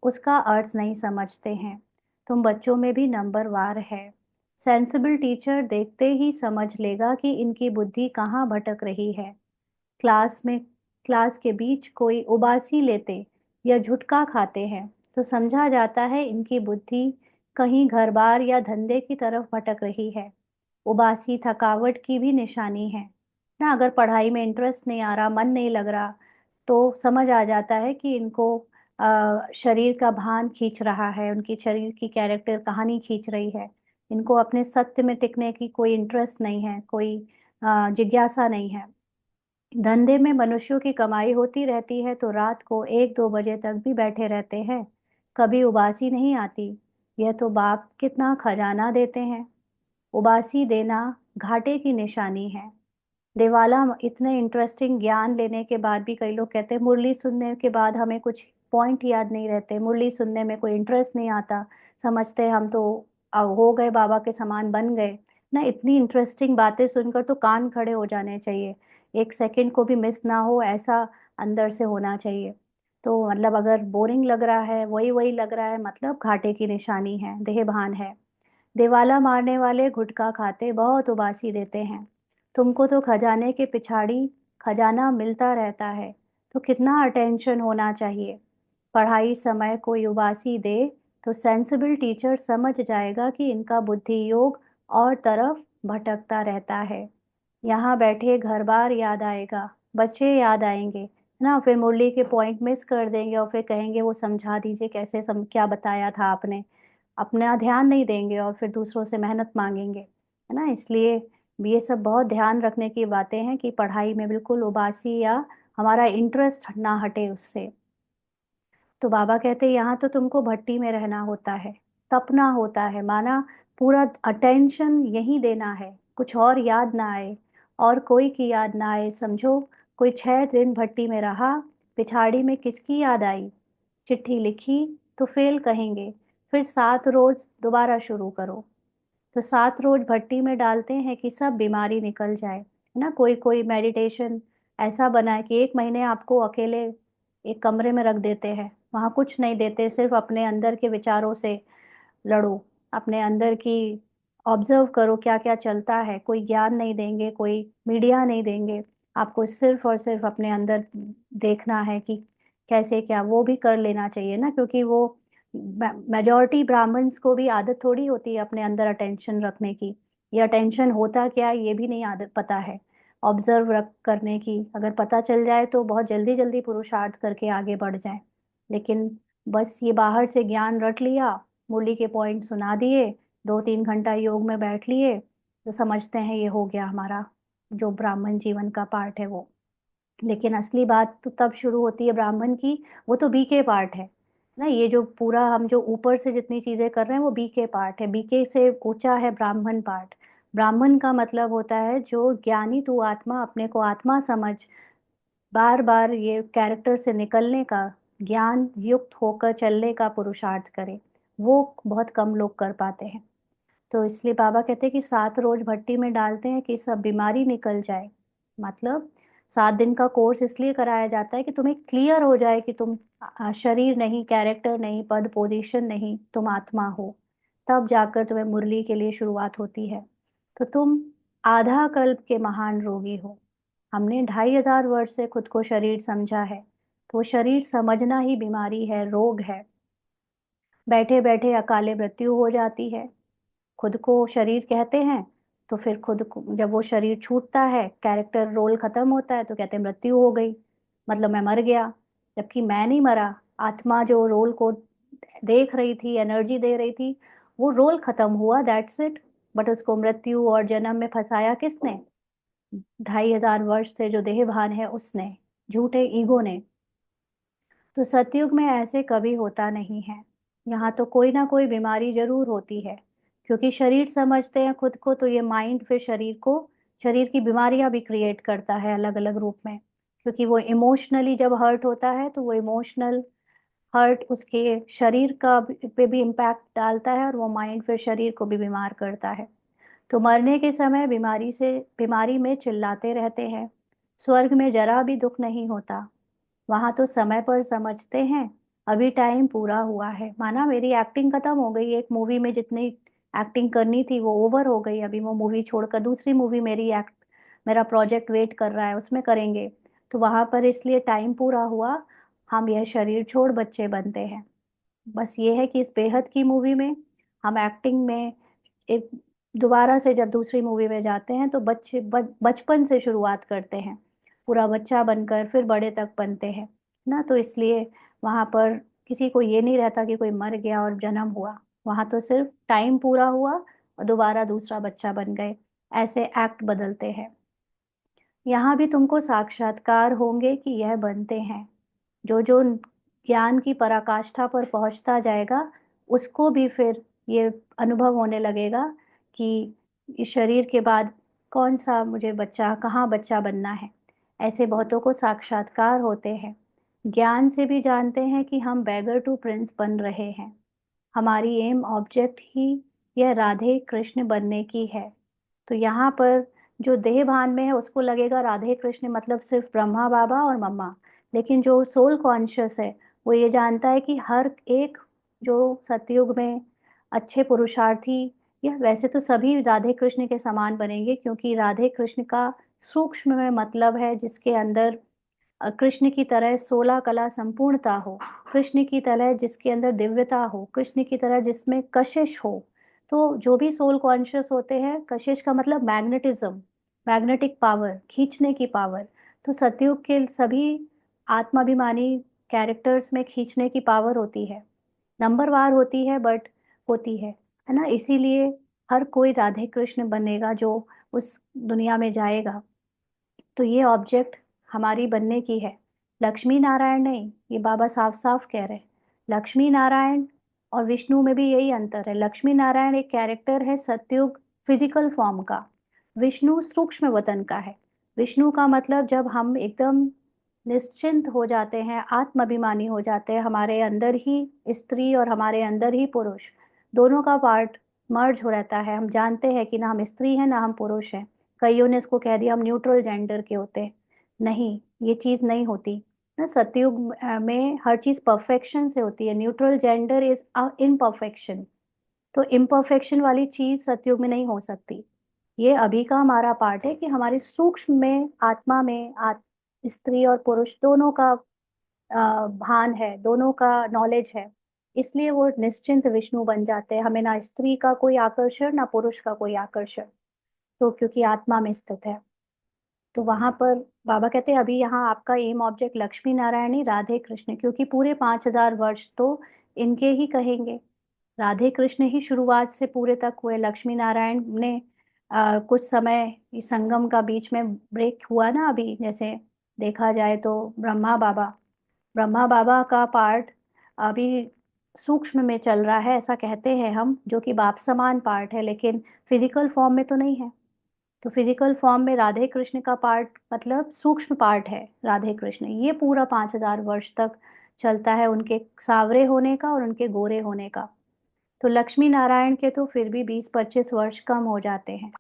उसका अर्थ नहीं समझते हैं। तुम बच्चों में भी नंबर वार है। सेंसिबल टीचर देखते ही समझ लेगा कि इनकी बुद्धि कहाँ भटक रही है। क्लास में क्लास के बीच कोई उबासी लेते या झुटका खाते हैं तो समझा जाता है इनकी बुद्धि कहीं घर बार या धंधे की तरफ भटक रही है। उबासी थकावट की भी निशानी है ना। अगर पढ़ाई में इंटरेस्ट नहीं आ रहा, मन नहीं लग रहा, तो समझ आ जाता है कि इनको शरीर का भान खींच रहा है, उनकी शरीर की कैरेक्टर कहानी खींच रही है। इनको अपने सत्य में टिकने की कोई इंटरेस्ट नहीं है, कोई जिज्ञासा नहीं है। धंधे में मनुष्यों की कमाई होती रहती है तो रात को 1-2 बजे तक भी बैठे रहते हैं, कभी उबासी नहीं आती। यह तो बाप कितना खजाना देते हैं। उबासी देना घाटे की निशानी है। दिवाला इतने इंटरेस्टिंग ज्ञान लेने के बाद भी कई लोग कहते हैं मुरली सुनने के बाद हमें कुछ पॉइंट याद नहीं रहते, मुरली सुनने में कोई इंटरेस्ट नहीं आता, समझते हैं हम तो हो गए, बाबा के समान बन गए ना। इतनी इंटरेस्टिंग बातें सुनकर तो कान खड़े हो जाने चाहिए, एक सेकंड को भी मिस ना हो, ऐसा अंदर से होना चाहिए। तो मतलब अगर बोरिंग लग रहा है, वही वही लग रहा है, मतलब घाटे की निशानी है, देहभान है। दिवाला मारने वाले गुटखा खाते बहुत उबासी देते हैं। तुमको तो खजाने के पिछाड़ी खजाना मिलता रहता है, तो कितना अटेंशन होना चाहिए। पढ़ाई समय कोई उबासी दे तो सेंसिबल टीचर समझ जाएगा कि इनका बुद्धि योग और तरफ भटकता रहता है। यहाँ बैठे घर बार याद आएगा, बच्चे याद आएंगे, है ना। फिर मुरली के पॉइंट मिस कर देंगे और फिर कहेंगे वो समझा दीजिए, कैसे क्या बताया था आपने। अपना ध्यान नहीं देंगे और फिर दूसरों से मेहनत मांगेंगे, है ना। इसलिए ये सब बहुत ध्यान रखने की बातें हैं कि पढ़ाई में बिल्कुल उबासी या हमारा इंटरेस्ट ना हटे उससे। तो बाबा कहते हैं यहाँ तो तुमको भट्टी में रहना होता है, तपना होता है, माना पूरा अटेंशन यही देना है, कुछ और याद ना आए, और कोई की याद ना आए। समझो कोई 6 दिन भट्टी में रहा, पिछाड़ी में किसकी याद आई, चिट्ठी लिखी तो फेल कहेंगे, फिर 7 रोज दोबारा शुरू करो। तो 7 रोज भट्टी में डालते हैं कि सब बीमारी निकल जाए, है ना। कोई कोई मेडिटेशन ऐसा बनाए कि 1 महीने आपको अकेले एक कमरे में रख देते हैं, वहाँ कुछ नहीं देते, सिर्फ अपने अंदर के विचारों से लड़ो, अपने अंदर की ऑब्जर्व करो क्या क्या चलता है। कोई ज्ञान नहीं देंगे, कोई मीडिया नहीं देंगे, आपको सिर्फ और सिर्फ अपने अंदर देखना है कि कैसे क्या। वो भी कर लेना चाहिए ना, क्योंकि वो मेजॉरिटी ब्राह्मण्स को भी आदत थोड़ी होती है अपने अंदर अटेंशन रखने की, ये अटेंशन होता क्या है ये भी नहीं आदत पता है। ऑब्जर्व रख करने की, अगर पता चल जाए तो बहुत जल्दी जल्दी पुरुषार्थ करके आगे बढ़ जाए। लेकिन बस ये बाहर से ज्ञान रट लिया, मुरली के पॉइंट सुना दिए, 2-3 घंटा योग में बैठ लिए, तो समझते हैं ये हो गया हमारा जो ब्राह्मण जीवन का पार्ट है वो। लेकिन असली बात तो तब शुरू होती है ब्राह्मण की, वो तो बीके पार्ट है ना। ये जो पूरा हम जो ऊपर से जितनी चीजें कर रहे हैं वो बीके पार्ट है, बीके से ऊंचा है ब्राह्मण पार्ट। ब्राह्मण का मतलब होता है जो ज्ञानी तू आत्मा, अपने को आत्मा समझ, बार बार ये कैरेक्टर से निकलने का, ज्ञान युक्त होकर चलने का पुरुषार्थ करे। वो बहुत कम लोग कर पाते हैं। तो इसलिए बाबा कहते हैं कि 7 रोज भट्टी में डालते हैं कि सब बीमारी निकल जाए। मतलब 7 दिन का कोर्स इसलिए कराया जाता है कि तुम्हें क्लियर हो जाए कि तुम शरीर नहीं, कैरेक्टर नहीं, पद पोजीशन नहीं, तुम आत्मा हो। तब जाकर तुम्हें मुरली के लिए शुरुआत होती है। तो तुम आधा कल्प के महान रोगी हो। हमने 2500 वर्ष से खुद को शरीर समझा है, तो वो शरीर समझना ही बीमारी है, रोग है। बैठे बैठे अकाले मृत्यु हो जाती है। खुद को शरीर कहते हैं, तो फिर खुद को जब वो शरीर छूटता है, कैरेक्टर रोल खत्म होता है, तो कहते हैं मृत्यु हो गई, मतलब मैं मर गया। जबकि मैं नहीं मरा, आत्मा जो रोल को देख रही थी, एनर्जी दे रही थी, वो रोल खत्म हुआ, दैट्स इट। बट उसको मृत्यु और जन्म में फंसाया किसने? 2500 वर्ष से जो देहभान है उसने, झूठे ईगो ने। तो सतयुग में ऐसे कभी होता नहीं है। यहाँ तो कोई ना कोई बीमारी जरूर होती है, क्योंकि शरीर समझते हैं खुद को, तो ये माइंड फिर शरीर की बीमारियां भी क्रिएट करता है अलग अलग रूप में। क्योंकि वो इमोशनली जब हर्ट होता है, तो वो इमोशनल हर्ट उसके शरीर पे भी इम्पैक्ट डालता है, और वो माइंड फिर शरीर को भी बीमार करता है। तो मरने के समय बीमारी में चिल्लाते रहते हैं। स्वर्ग में जरा भी दुख नहीं होता। वहां तो समय पर समझते हैं, अभी टाइम पूरा हुआ है, माना मेरी एक्टिंग खत्म हो गई, एक मूवी में जितनी एक्टिंग करनी थी वो ओवर हो गई, अभी वो मूवी छोड़कर दूसरी मूवी मेरा प्रोजेक्ट वेट कर रहा है, उसमें करेंगे। तो वहां पर इसलिए टाइम पूरा हुआ, हम यह शरीर छोड़ बच्चे बनते हैं। बस ये है कि इस बेहद की मूवी में हम एक्टिंग में एक दोबारा से जब दूसरी मूवी में जाते हैं, तो बचपन से शुरुआत करते हैं, पूरा बच्चा बनकर फिर बड़े तक बनते हैं ना। तो इसलिए वहां पर किसी को ये नहीं रहता कि कोई मर गया और जन्म हुआ। वहां तो सिर्फ टाइम पूरा हुआ और दोबारा दूसरा बच्चा बन गए, ऐसे एक्ट बदलते हैं। यहाँ भी तुमको साक्षात्कार होंगे कि यह बनते हैं। जो जो ज्ञान की पराकाष्ठा पर पहुंचता जाएगा, उसको भी फिर ये अनुभव होने लगेगा कि इस शरीर के बाद कौन सा मुझे बच्चा, कहाँ बच्चा बनना है। ऐसे बहुतों को साक्षात्कार होते हैं। ज्ञान से भी जानते हैं कि हम बैगर टू प्रिंस बन रहे हैं। हमारी एम ऑब्जेक्ट ही यह राधे कृष्ण बनने की है। तो यहाँ पर जो देह भान में है उसको लगेगा राधे कृष्ण मतलब सिर्फ ब्रह्मा बाबा और मम्मा। लेकिन जो सोल कॉन्शियस है, वो ये जानता है कि हर एक जो सतयुग में अच्छे पुरुषार्थी, या वैसे तो सभी राधे कृष्ण के समान बनेंगे, क्योंकि राधे कृष्ण का सूक्ष्म में मतलब है जिसके अंदर कृष्ण की तरह 16 कला संपूर्णता हो, कृष्ण की तरह जिसके अंदर दिव्यता हो, कृष्ण की तरह जिसमें कशिश हो। तो जो भी सोल कॉन्शियस होते हैं, कशिश का मतलब मैग्नेटिज्म, मैग्नेटिक पावर, खींचने की पावर। तो सतयुग के सभी आत्माभिमानी कैरेक्टर्स में खींचने की पावर होती है, नंबरवार होती है, बट होती है ना। इसीलिए हर कोई राधे कृष्ण बनेगा जो उस दुनिया में जाएगा। तो ये ऑब्जेक्ट हमारी बनने की है, लक्ष्मी नारायण नहीं। ये बाबा साफ साफ कह रहे हैं। लक्ष्मी नारायण और विष्णु में भी यही अंतर है। लक्ष्मी नारायण एक कैरेक्टर है सतयुग फिजिकल फॉर्म का, विष्णु सूक्ष्म वतन का है। विष्णु का मतलब जब हम एकदम निश्चिंत हो जाते हैं, आत्माभिमानी हो जाते हैं, हमारे अंदर ही स्त्री और हमारे अंदर ही पुरुष दोनों का पार्ट मर्ज हो रहता है। हम जानते हैं कि ना हम स्त्री हैं ना हम पुरुष हैं। कईयों ने इसको कह दिया हम न्यूट्रल जेंडर के होते हैं। नहीं, ये चीज नहीं होती ना। सतयुग में हर चीज परफेक्शन से होती है, न्यूट्रल जेंडर इज इम्परफेक्शन। तो इम्परफेक्शन वाली चीज सतयुग में नहीं हो सकती। ये अभी का हमारा पार्ट है कि हमारे सूक्ष्म में, आत्मा में स्त्री और पुरुष दोनों का भान है, दोनों का नॉलेज है। इसलिए वो निश्चिंत विष्णु बन जाते हैं, हमें ना स्त्री का कोई आकर्षण ना पुरुष का कोई आकर्षण, तो क्योंकि आत्मा में स्थित है। तो वहां पर बाबा कहते हैं अभी यहाँ आपका एम ऑब्जेक्ट लक्ष्मी नारायण ही राधे कृष्ण, क्योंकि पूरे 5,000 वर्ष तो इनके ही कहेंगे। राधे कृष्ण ही शुरुआत से पूरे तक हुए। लक्ष्मी नारायण ने कुछ समय इस संगम का बीच में ब्रेक हुआ ना अभी, जैसे देखा जाए तो ब्रह्मा बाबा का पार्ट अभी सूक्ष्म में चल रहा है, ऐसा कहते हैं हम, जो कि बाप समान पार्ट है, लेकिन फिजिकल फॉर्म में तो नहीं है। तो फिजिकल फॉर्म में राधे कृष्ण का पार्ट मतलब सूक्ष्म पार्ट है राधे कृष्ण, ये पूरा 5,000 वर्ष तक चलता है उनके सावरे होने का और उनके गोरे होने का। तो लक्ष्मी नारायण के तो फिर भी 20-25 वर्ष कम हो जाते हैं।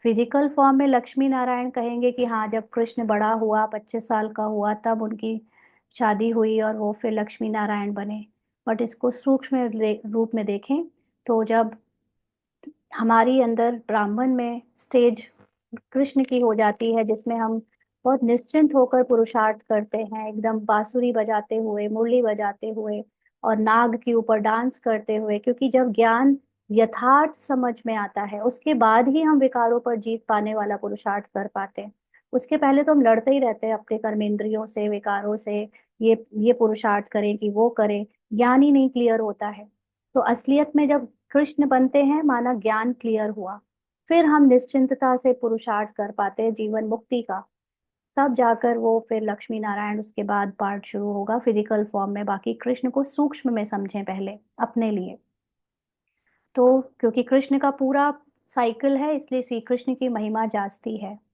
फिजिकल फॉर्म में लक्ष्मी नारायण कहेंगे कि हाँ, जब कृष्ण बड़ा हुआ, 25 साल का हुआ, तब उनकी शादी हुई और वो फिर लक्ष्मी नारायण बने। बट इसको सूक्ष्म रूप में देखें तो जब हमारी अंदर ब्राह्मण में स्टेज कृष्ण की हो जाती है, जिसमें हम बहुत निश्चिंत होकर पुरुषार्थ करते हैं, एकदम बांसुरी बजाते हुए, मुरली बजाते हुए और नाग के ऊपर डांस करते हुए, क्योंकि जब ज्ञान यथार्थ समझ में आता है उसके बाद ही हम विकारों पर जीत पाने वाला पुरुषार्थ कर पाते हैं। उसके पहले तो हम लड़ते ही रहते हैं अपने कर्मेंद्रियों से, विकारों से, ये पुरुषार्थ करें कि वो करें, ज्ञान ही नहीं क्लियर होता है। तो असलियत में जब कृष्ण बनते हैं माना ज्ञान क्लियर हुआ, फिर हम निश्चिंतता से पुरुषार्थ कर पाते हैं जीवन मुक्ति का। तब जाकर वो फिर लक्ष्मी नारायण, उसके बाद पार्ट शुरू होगा फिजिकल फॉर्म में। बाकी कृष्ण को सूक्ष्म में समझें पहले अपने लिए। तो क्योंकि कृष्ण का पूरा साइकिल है, इसलिए श्री कृष्ण की महिमा जास्ती है।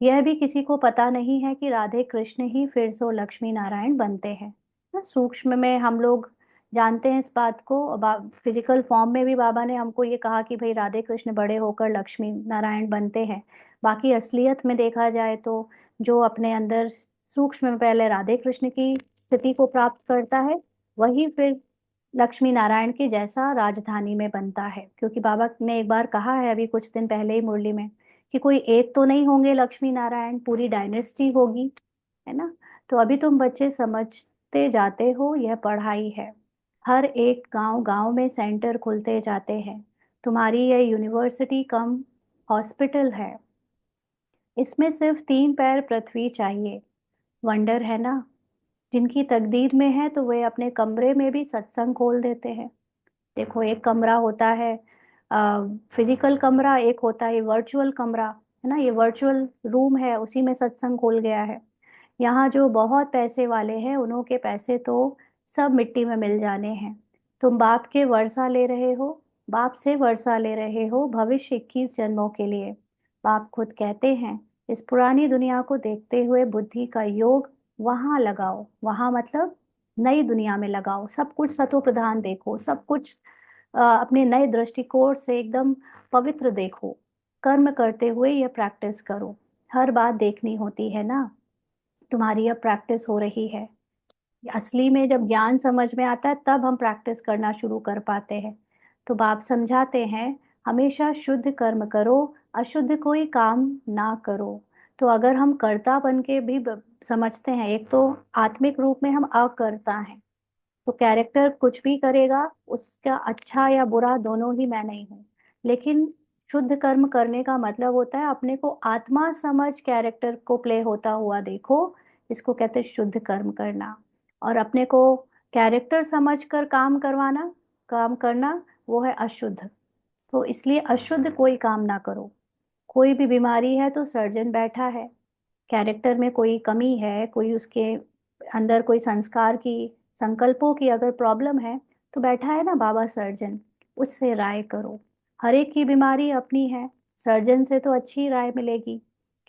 यह भी किसी को पता नहीं है कि राधे कृष्ण ही फिर से लक्ष्मी नारायण बनते हैं ना। सूक्ष्म में हम लोग जानते हैं इस बात को। फिजिकल फॉर्म में भी बाबा ने हमको ये कहा कि भाई राधे कृष्ण बड़े होकर लक्ष्मी नारायण बनते हैं। बाकी असलियत में देखा जाए तो जो अपने अंदर सूक्ष्म में पहले राधे कृष्ण की स्थिति को प्राप्त करता है, वही फिर लक्ष्मी नारायण के जैसा राजधानी में बनता है। क्योंकि बाबा ने एक बार कहा है अभी कुछ दिन पहले ही मुरली में कि कोई एक तो नहीं होंगे लक्ष्मी नारायण, पूरी डायनेस्टी होगी, है ना। तो अभी तुम बच्चे समझते जाते हो, यह पढ़ाई है। हर एक गांव गांव में सेंटर खुलते जाते हैं। तुम्हारी यह यूनिवर्सिटी कम हॉस्पिटल है। इसमें सिर्फ 3 पैर पृथ्वी चाहिए। वंडर है ना। जिनकी तकदीर में है तो वे अपने कमरे में भी सत्संग खोल देते हैं। देखो, एक कमरा होता है फिजिकल कमरा, एक होता है वर्चुअल कमरा, है ना। ये वर्चुअल रूम है, उसी में सत्संग खुल गया है। यहाँ जो बहुत पैसे वाले हैं उन्हों के पैसे तो सब मिट्टी में मिल जाने हैं। तुम बाप के वर्षा ले रहे हो, बाप से वर्षा ले रहे हो भविष्य 21 जन्मों के लिए। बाप खुद कहते हैं इस पुरानी दुनिया को देखते हुए बुद्धि का योग वहां लगाओ। वहां मतलब नई दुनिया में लगाओ। सब कुछ सतो प्रधान देखो, सब कुछ अपने नए दृष्टिकोण से एकदम पवित्र देखो। कर्म करते हुए यह प्रैक्टिस करो। हर बात देखनी होती है ना। तुम्हारी अब प्रैक्टिस हो रही है। असली में जब ज्ञान समझ में आता है तब हम प्रैक्टिस करना शुरू कर पाते हैं। तो बाप समझाते हैं हमेशा शुद्ध कर्म करो, अशुद्ध कोई काम ना करो। तो अगर हम कर्ता बन के भी समझते हैं, एक तो आत्मिक रूप में हम अकर्ता हैं, तो कैरेक्टर कुछ भी करेगा उसका अच्छा या बुरा दोनों ही मैं नहीं हूँ। लेकिन शुद्ध कर्म करने का मतलब होता है अपने को आत्मा समझ कैरेक्टर को प्ले होता हुआ देखो। इसको कहते हैं शुद्ध कर्म करना। और अपने को कैरेक्टर समझ कर काम करना वो है अशुद्ध। तो इसलिए अशुद्ध कोई काम ना करो। कोई भी बीमारी है तो सर्जन बैठा है। कैरेक्टर में कोई कमी है, कोई उसके अंदर कोई संस्कार की, संकल्पों की अगर प्रॉब्लम है, तो बैठा है ना बाबा सर्जन, उससे राय करो। हर एक की बीमारी अपनी है, सर्जन से तो अच्छी राय मिलेगी।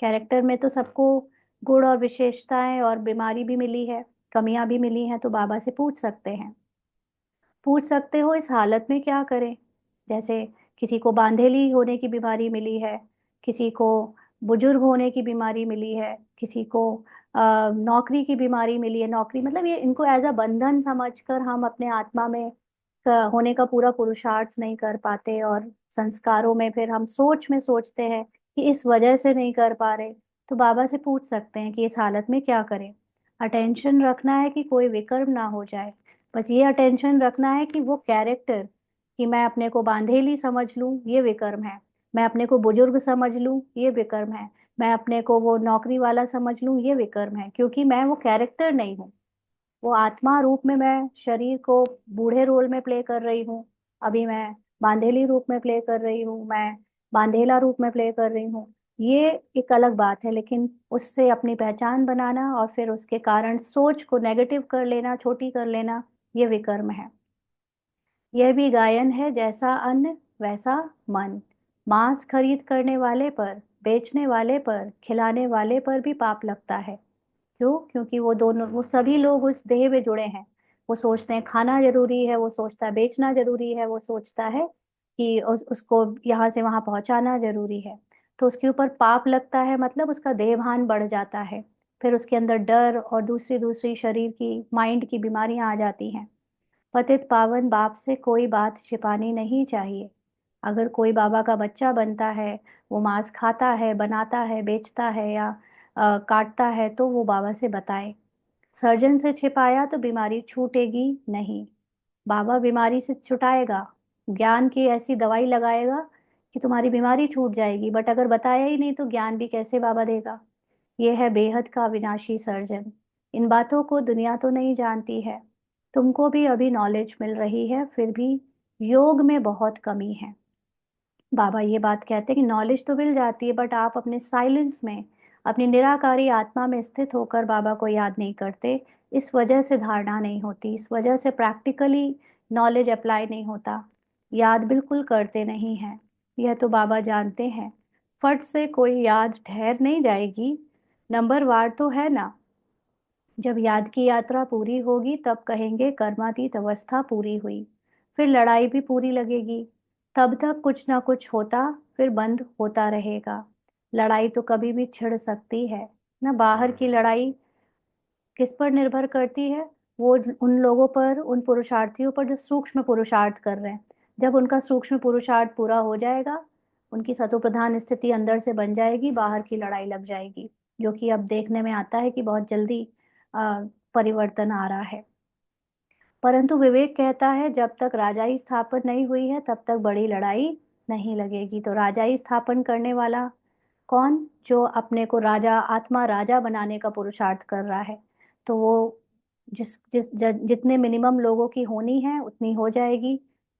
कैरेक्टर में तो सबको गुण और विशेषताएं और बीमारी भी मिली है, कमियां भी मिली हैं, तो बाबा से पूछ सकते हो इस हालत में क्या करें। जैसे किसी को बांधेली होने की बीमारी मिली है, किसी को बुजुर्ग होने की बीमारी मिली है, किसी को नौकरी की बीमारी मिली है। नौकरी मतलब ये इनको एज अ बंधन समझकर हम अपने आत्मा में होने का पूरा पुरुषार्थ नहीं कर पाते, और संस्कारों में फिर हम सोच में सोचते हैं कि इस वजह से नहीं कर पा रहे। तो बाबा से पूछ सकते हैं कि इस हालत में क्या करें। अटेंशन रखना है कि कोई विकर्म ना हो जाए। बस ये अटेंशन रखना है कि वो कैरेक्टर, कि मैं अपने को बांधेली समझ लूं ये विकर्म है, मैं अपने को बुजुर्ग समझ लूं ये विकर्म है, मैं अपने को वो नौकरी वाला समझ लूं, ये विकर्म है, क्योंकि मैं वो कैरेक्टर नहीं हूँ। वो आत्मा रूप में मैं शरीर को बूढ़े रोल में प्ले कर रही हूँ। अभी मैं बांधेली रूप में प्ले कर रही हूँ, मैं बांधेला रूप में प्ले कर रही हूँ। ये एक अलग बात है, लेकिन उससे अपनी पहचान बनाना और फिर उसके कारण सोच को नेगेटिव कर लेना, छोटी कर लेना, ये विकर्म है। यह भी गायन है, जैसा अन्न वैसा मन। मांस खरीद करने वाले पर, बेचने वाले पर, खिलाने वाले पर भी पाप लगता है। क्यों? क्योंकि वो दोनों, वो सभी लोग उस देह में जुड़े हैं। वो सोचते हैं खाना जरूरी है, वो सोचता है बेचना जरूरी है, वो सोचता है कि उसको यहाँ से वहां पहुंचाना जरूरी है। तो उसके ऊपर पाप लगता है, मतलब उसका देहभान बढ़ जाता है। फिर उसके अंदर डर और दूसरी दूसरी शरीर की, माइंड की बीमारियां आ जाती हैं। पतित पावन बाप से कोई बात छिपानी नहीं चाहिए। अगर कोई बाबा का बच्चा बनता है, वो मांस खाता है, बनाता है, बेचता है या काटता है, तो वो बाबा से बताए। सर्जन से छिपाया तो बीमारी छूटेगी नहीं। बाबा बीमारी से छुटाएगा, ज्ञान की ऐसी दवाई लगाएगा कि तुम्हारी बीमारी छूट जाएगी, बट अगर बताया ही नहीं तो ज्ञान भी कैसे बाबा देगा। ये है बेहद का अविनाशी सर्जन। इन बातों को दुनिया तो नहीं जानती है। तुमको भी अभी नॉलेज मिल रही है, फिर भी योग में बहुत कमी है। बाबा ये बात कहते हैं कि नॉलेज तो मिल जाती है, बट आप अपने साइलेंस में, अपनी निराकारी आत्मा में स्थित होकर बाबा को याद नहीं करते। इस वजह से धारणा नहीं होती, इस वजह से प्रैक्टिकली नॉलेज अप्लाई नहीं होता। याद बिल्कुल करते नहीं हैं, यह तो बाबा जानते हैं। फट से कोई याद ठहर नहीं जाएगी, नंबर वार तो है ना। जब याद की यात्रा पूरी होगी तब कहेंगे कर्मातीत अवस्था पूरी हुई। फिर लड़ाई भी पूरी लगेगी। तब तक कुछ ना कुछ होता, फिर बंद होता रहेगा। लड़ाई तो कभी भी छिड़ सकती है ना। बाहर की लड़ाई किस पर निर्भर करती है? वो उन लोगों पर, उन पुरुषार्थियों पर जो सूक्ष्म पुरुषार्थ कर रहे हैं। जब उनका सूक्ष्म पुरुषार्थ पूरा हो जाएगा, उनकी सतोप्रधान स्थिति अंदर से बन जाएगी, बाहर की लड़ाई लग जाएगी। जो कि अब देखने में आता है कि बहुत जल्दी परिवर्तन आ रहा है। परंतु विवेक कहता है जब तक राजाई स्थापन नहीं हुई है तब तक बड़ी लड़ाई नहीं लगेगी। तो राजाई स्थापन करने वाला कौन? जो अपने को राजा, आत्मा राजा बनाने का पुरुषार्थ कर रहा है। तो वो जितने मिनिमम लोगों की होनी है उतनी हो जाएगी।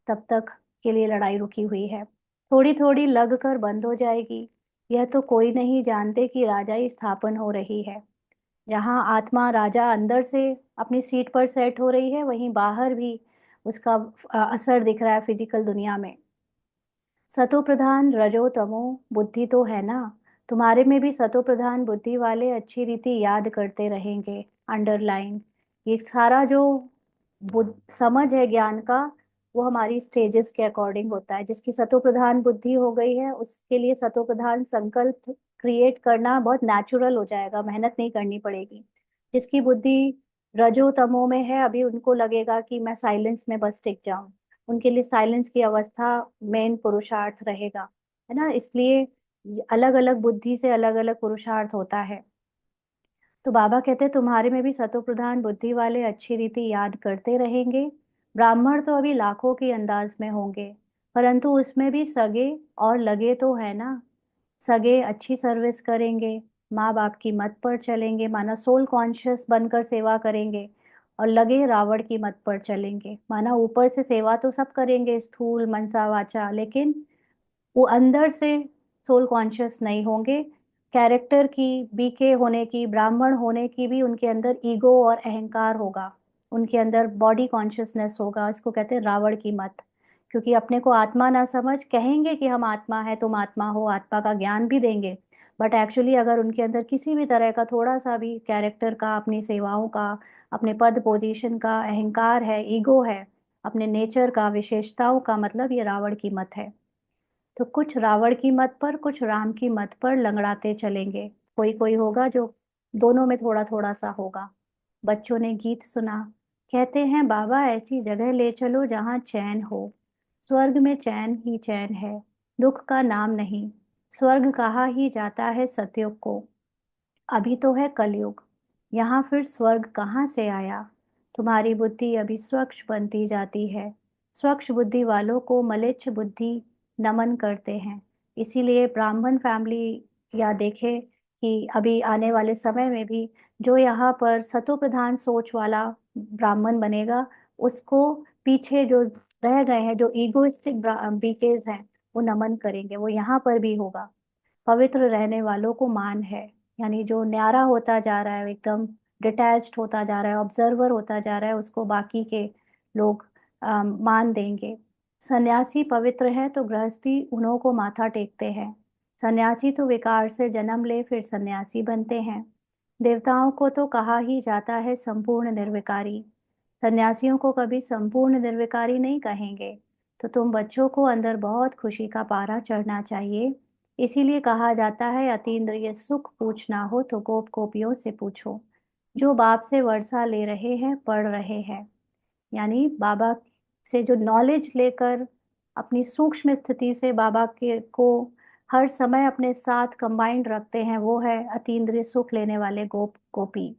तब तक के लिए लड़ाई रुकी हुई है, थोड़ी थोड़ी लग कर बंद हो जाएगी। यह तो कोई नहीं जानते कि राजाई स्थापन हो रही है। जहाँ आत्मा राजा अंदर से अपनी सीट पर सेट हो रही है, वहीं बाहर भी उसका असर दिख रहा है फिजिकल दुनिया में। सतो प्रधान रजो तमो बुद्धि तो है ना। तुम्हारे में भी सतो प्रधान बुद्धि वाले अच्छी रीति याद करते रहेंगे। अंडरलाइन, ये सारा जो समझ है ज्ञान का, वो हमारी स्टेजेस के अकॉर्डिंग होता है। जिसकी सतो प्रधान बुद्धि हो गई है उसके लिए सतो प्रधान संकल्प क्रिएट करना बहुत नेचुरल हो जाएगा, मेहनत नहीं करनी पड़ेगी। जिसकी बुद्धि रजो तमो में है, अभी उनको लगेगा कि मैं साइलेंस में बस टिक जाऊं, उनके लिए साइलेंस की अवस्था मेन पुरुषार्थ रहेगा, है ना। इसलिए अलग अलग बुद्धि से अलग अलग पुरुषार्थ होता है। तो बाबा कहते हैं तुम्हारे में भी सतो प्रधान बुद्धि वाले अच्छी रीति याद करते रहेंगे। ब्राह्मण तो अभी लाखों की अंदाज में होंगे, परंतु उसमें भी सगे और लगे तो है ना। सगे अच्छी सर्विस करेंगे, माँ बाप की मत पर चलेंगे, माना सोल कॉन्शियस बनकर सेवा करेंगे। और लगे रावण की मत पर चलेंगे, माना ऊपर से सेवा तो सब करेंगे स्थूल मनसा वाचा, लेकिन वो अंदर से सोल कॉन्शियस नहीं होंगे। कैरेक्टर की, बीके होने की, ब्राह्मण होने की भी उनके अंदर ईगो और अहंकार होगा। उनके अंदर बॉडी कॉन्शियसनेस होगा, इसको कहते हैं रावण की मत। क्योंकि अपने को आत्मा ना समझ, कहेंगे कि हम आत्मा है, तुम आत्मा हो, आत्मा का ज्ञान भी देंगे। बट एक्चुअली अगर उनके अंदर किसी भी तरह का थोड़ा सा भी कैरेक्टर का, अपनी सेवाओं का, अपने पद पोजीशन का अहंकार है, ईगो है, अपने नेचर का, विशेषताओं का, मतलब ये रावण की मत है। तो कुछ रावण की मत पर, कुछ राम की मत पर लंगड़ाते चलेंगे। कोई कोई होगा जो दोनों में थोड़ा थोड़ा सा होगा। बच्चों ने गीत सुना, कहते हैं बाबा ऐसी जगह ले चलो जहाँ चैन हो। स्वर्ग में चैन ही चैन है, दुख का नाम नहीं। स्वर्ग कहा ही जाता है सतयुग को, अभी तो है कलयुग। यहाँ फिर स्वर्ग कहाँ से आया? तुम्हारी बुद्धि अभी स्वच्छ बनती जाती है। स्वच्छ बुद्धि वालों को मलेच्छ बुद्धि नमन करते हैं। इसीलिए ब्राह्मण फैमिली या देखें कि अभी आने वाले समय में भी जो यहाँ पर सतो प्रधान सोच वाला ब्राह्मण बनेगा, उसको पीछे जो रह गए हैं, जो ईगोइस्टिक बीकेज हैं, वो नमन करेंगे। वो यहाँ पर भी होगा। पवित्र रहने वालों को मान है, यानी जो न्यारा होता जा रहा है, एकदम डिटैच्ड होता जा रहा है, ऑब्जर्वर होता जा रहा है, उसको बाकी के लोग मान देंगे। सन्यासी पवित्र है तो गृहस्थी उन्हों को माथा टेकते हैं। सन्यासी तो विकार से जन्म ले फिर सन्यासी बनते हैं। देवताओं को तो कहा ही जाता है संपूर्ण निर्विकारी। सन्यासियों को कभी संपूर्ण निर्विकारी नहीं कहेंगे। तो तुम बच्चों को अंदर बहुत खुशी का पारा चढ़ना चाहिए। इसीलिए कहा जाता है अतीन्द्रिय सुख पूछना हो तो गोप गोपियों से पूछो, जो बाप से वर्षा ले रहे हैं, पढ़ रहे हैं। यानी बाबा से जो नॉलेज लेकर अपनी सूक्ष्म स्थिति से बाबा के को हर समय अपने साथ कंबाइंड रखते हैं, वो है अतीन्द्रिय सुख लेने वाले गोप गोपी।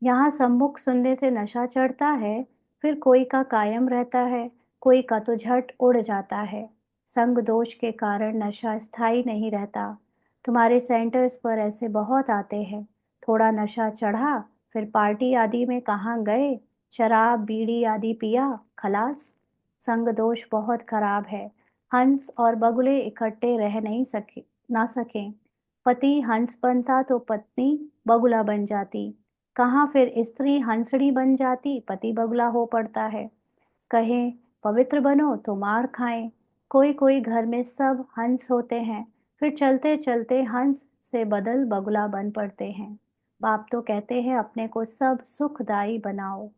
यहाँ सम्मुख सुनने से नशा चढ़ता है, फिर कोई का कायम रहता है, कोई का तो झट उड़ जाता है। संग दोष के कारण नशा स्थायी नहीं रहता। तुम्हारे सेंटर्स पर ऐसे बहुत आते हैं। थोड़ा नशा चढ़ा, फिर पार्टी आदि में कहाँ गए, शराब बीड़ी आदि पिया, खलास। संग दोष बहुत खराब है। हंस और बगुले इकट्ठे रह नहीं सके ना सकें। पति हंस बनता तो पत्नी बगुला बन जाती। कहाँ फिर स्त्री हंसड़ी बन जाती, पति बगुला हो पड़ता है। कहें पवित्र बनो तो मार खाएं। कोई कोई घर में सब हंस होते हैं, फिर चलते चलते हंस से बदल बगुला बन पड़ते हैं। बाप तो कहते हैं अपने को सब सुखदाई बनाओ,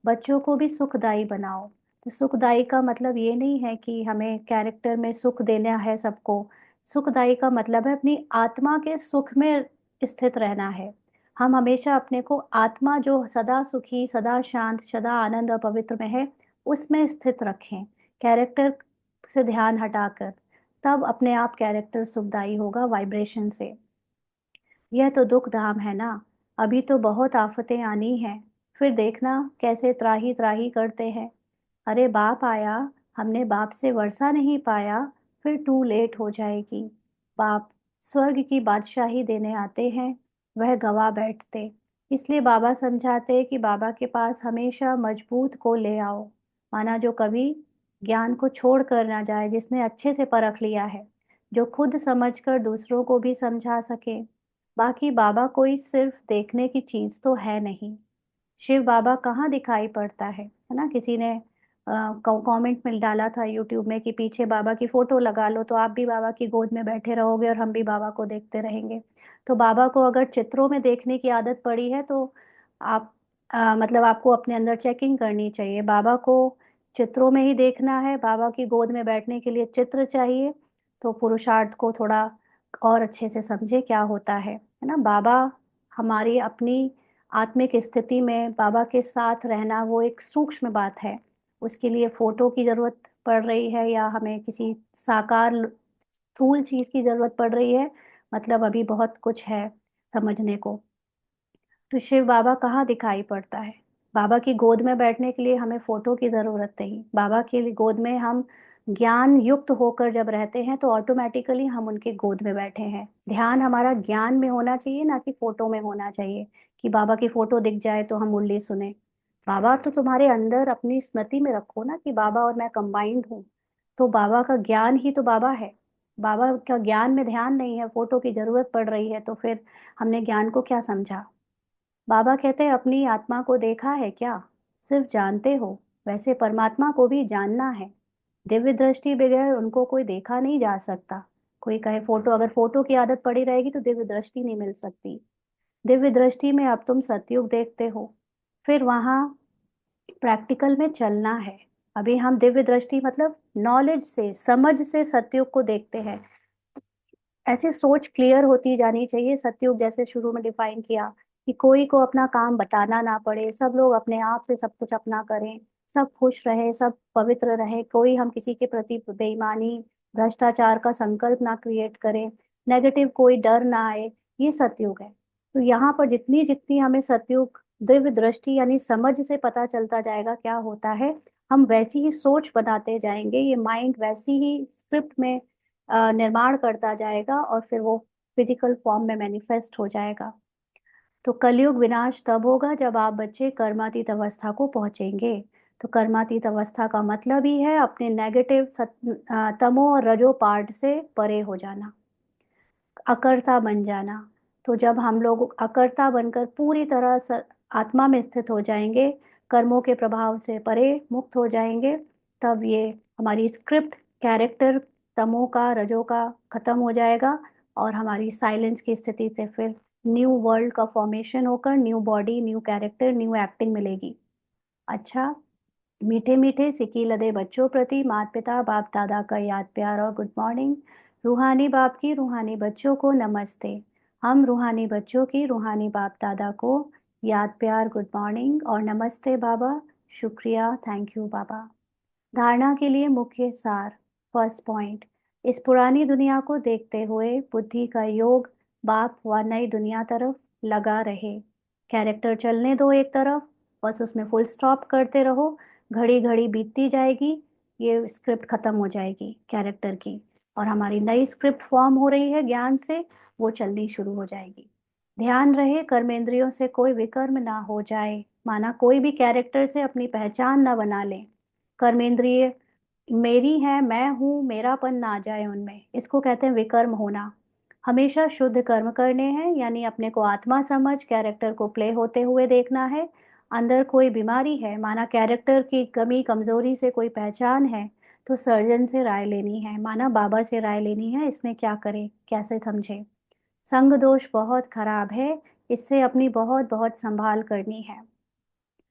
बच्चों को भी सुखदाई बनाओ। तो सुखदाई का मतलब ये नहीं है कि हमें कैरेक्टर में सुख देना है सबको। सुखदाई का मतलब है अपनी आत्मा के सुख में स्थित रहना है। हम हमेशा अपने को आत्मा जो सदा सुखी, सदा शांत, सदा आनंद और पवित्र में है, उसमें स्थित रखें, कैरेक्टर से ध्यान हटाकर। तब अपने आप कैरेक्टर सुखदायी होगा वाइब्रेशन से। यह तो दुख धाम है ना। अभी तो बहुत आफतें आनी हैं, फिर देखना कैसे त्राही त्राही करते हैं। अरे बाप आया, हमने बाप से वर्षा नहीं पाया, फिर टू लेट हो जाएगी। बाप स्वर्ग की बादशाही देने आते हैं, वह गवा बैठते। इसलिए बाबा समझाते कि बाबा के पास हमेशा मजबूत को ले आओ। माना जो कभी ज्ञान को छोड़ कर ना जाए, जिसने अच्छे से परख लिया है, जो खुद समझकर दूसरों को भी समझा सके। बाकी बाबा कोई सिर्फ देखने की चीज तो है नहीं। शिव बाबा कहाँ दिखाई पड़ता है ना। किसी ने कमेंट में डाला था यूट्यूब में कि पीछे बाबा की फोटो लगा लो तो आप भी बाबा की गोद में बैठे रहोगे और हम भी बाबा को देखते रहेंगे। तो बाबा को अगर चित्रों में देखने की आदत पड़ी है तो आप मतलब आपको अपने अंदर चेकिंग करनी चाहिए। बाबा को चित्रों में ही देखना है, बाबा की गोद में बैठने के लिए चित्र चाहिए। तो पुरुषार्थ को थोड़ा और अच्छे से समझे क्या होता है ना। बाबा हमारी अपनी आत्मिक स्थिति में बाबा के साथ रहना वो एक सूक्ष्म बात है। उसके लिए फोटो की जरूरत पड़ रही है या हमें किसी साकार स्थूल चीज की जरूरत पड़ रही है, मतलब अभी बहुत कुछ है समझने को। तो शिव बाबा कहाँ दिखाई पड़ता है। बाबा की गोद में बैठने के लिए हमें फोटो की जरूरत नहीं। बाबा की गोद में हम ज्ञान युक्त होकर जब रहते हैं तो ऑटोमेटिकली हम उनके गोद में बैठे हैं। ध्यान हमारा ज्ञान में होना चाहिए, ना कि फोटो में होना चाहिए कि बाबा की फोटो दिख जाए तो हम मुरली सुने। बाबा तो तुम्हारे अंदर अपनी स्मृति में रखो ना कि बाबा और मैं कंबाइंड हूँ। तो बाबा का ज्ञान ही तो बाबा है। बाबा का ज्ञान में ध्यान नहीं है, फोटो की जरूरत पड़ रही है, तो फिर हमने ज्ञान को क्या समझा। बाबा कहते हैं अपनी आत्मा को देखा है क्या, सिर्फ जानते हो। वैसे परमात्मा को भी जानना है। दिव्य दृष्टि बगैर उनको कोई देखा नहीं जा सकता। कोई कहे फोटो, अगर फोटो की आदत पड़ी रहेगी तो दिव्य दृष्टि नहीं मिल सकती। दिव्य दृष्टि में अब तुम सतयुग देखते हो, फिर वहां प्रैक्टिकल में चलना है। अभी हम दिव्य दृष्टि मतलब नॉलेज से, समझ से सतयुग को देखते हैं। ऐसी सोच क्लियर होती जानी चाहिए। सतयुग जैसे शुरू में डिफाइन किया कि कोई को अपना काम बताना ना पड़े, सब लोग अपने आप से सब कुछ अपना करें, सब खुश रहे, सब पवित्र रहे, कोई हम किसी के प्रति बेईमानी भ्रष्टाचार का संकल्प ना क्रिएट करें, नेगेटिव कोई डर ना आए। ये सतयुग है। तो यहाँ पर जितनी जितनी हमें सतयुग दिव्य दृष्टि यानी समझ से पता चलता जाएगा क्या होता है, हम वैसी ही सोच बनाते जाएंगे। ये माइंड वैसी ही स्क्रिप्ट में निर्माण करता जाएगा और फिर वो फिजिकल फॉर्म में मैनिफेस्ट हो जाएगा। तो कलयुग विनाश तब होगा जब आप बच्चे कर्मातीत अवस्था को पहुंचेंगे। तो कर्मातीत अवस्था का मतलब ही है अपने नेगेटिव तमो और रजो पार्ट से परे हो जाना, अकर्ता बन जाना। तो जब हम लोग अकर्ता बनकर पूरी तरह आत्मा में स्थित हो जाएंगे, कर्मों के प्रभाव से परे मुक्त हो जाएंगे, तब ये हमारी स्क्रिप्ट कैरेक्टर तमो का रजो का खत्म हो जाएगा और हमारी साइलेंस की स्थिति से फिर न्यू वर्ल्ड का फॉर्मेशन होकर new body, new character, new acting मिलेगी। अच्छा, मीठे मीठे सिकी लदे बच्चों प्रति माता पिता बाप दादा का याद प्यार और गुड मॉर्निंग। रूहानी बाप की रूहानी बच्चों को नमस्ते। हम रूहानी बच्चों की रूहानी बाप दादा को याद प्यार गुड मॉर्निंग और नमस्ते बाबा। शुक्रिया, थैंक यू बाबा। धारणा के लिए मुख्य सार। फर्स्ट पॉइंट, इस पुरानी दुनिया को देखते हुए बुद्धि का योग बाप व नई दुनिया तरफ लगा रहे। कैरेक्टर चलने दो एक तरफ, बस उसमें फुल स्टॉप करते रहो। घड़ी घड़ी बीतती जाएगी, ये स्क्रिप्ट खत्म हो जाएगी कैरेक्टर की, और हमारी नई स्क्रिप्ट फॉर्म हो रही है ज्ञान से, वो चलनी शुरू हो जाएगी। ध्यान रहे कर्मेंद्रियों से कोई विकर्म ना हो जाए, माना कोई भी कैरेक्टर से अपनी पहचान ना बना ले। कर्मेंद्रिय मेरी है, मैं हूँ, मेरापन ना आ जाए उनमें, इसको कहते हैं विकर्म होना। हमेशा शुद्ध कर्म करने हैं, यानी अपने को आत्मा समझ कैरेक्टर को प्ले होते हुए देखना है। अंदर कोई बीमारी है, माना कैरेक्टर की कमी कमजोरी से कोई पहचान है, तो सर्जन से राय लेनी है, माना बाबा से राय लेनी है, इसमें क्या करें, कैसे समझे। संग दोष बहुत खराब है, इससे अपनी बहुत बहुत संभाल करनी है।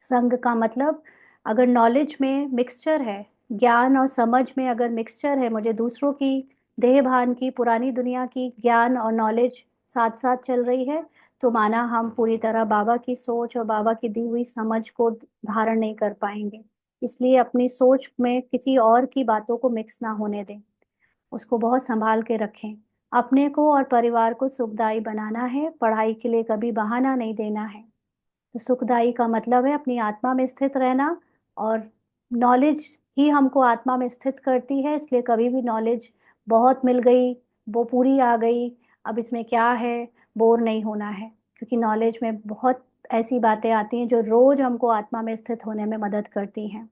संग का मतलब, अगर नॉलेज में मिक्सचर है, ज्ञान और समझ में अगर मिक्सचर है, मुझे दूसरों की देह भान की पुरानी दुनिया की ज्ञान और नॉलेज साथ साथ चल रही है, तो माना हम पूरी तरह बाबा की सोच और बाबा की दी हुई समझ को धारण नहीं कर पाएंगे। इसलिए अपनी सोच में किसी और की बातों को मिक्स ना होने दें, उसको बहुत संभाल के रखें। अपने को और परिवार को सुखदायी बनाना है, पढ़ाई के लिए कभी बहाना नहीं देना है। तो सुखदायी का मतलब है अपनी आत्मा में स्थित रहना, और नॉलेज ही हमको आत्मा में स्थित करती है, इसलिए कभी भी नॉलेज बहुत मिल गई, वो पूरी आ गई, अब इसमें क्या है, बोर नहीं होना है, क्योंकि नॉलेज में बहुत ऐसी बातें आती हैं जो रोज हमको आत्मा में स्थित होने में मदद करती हैं।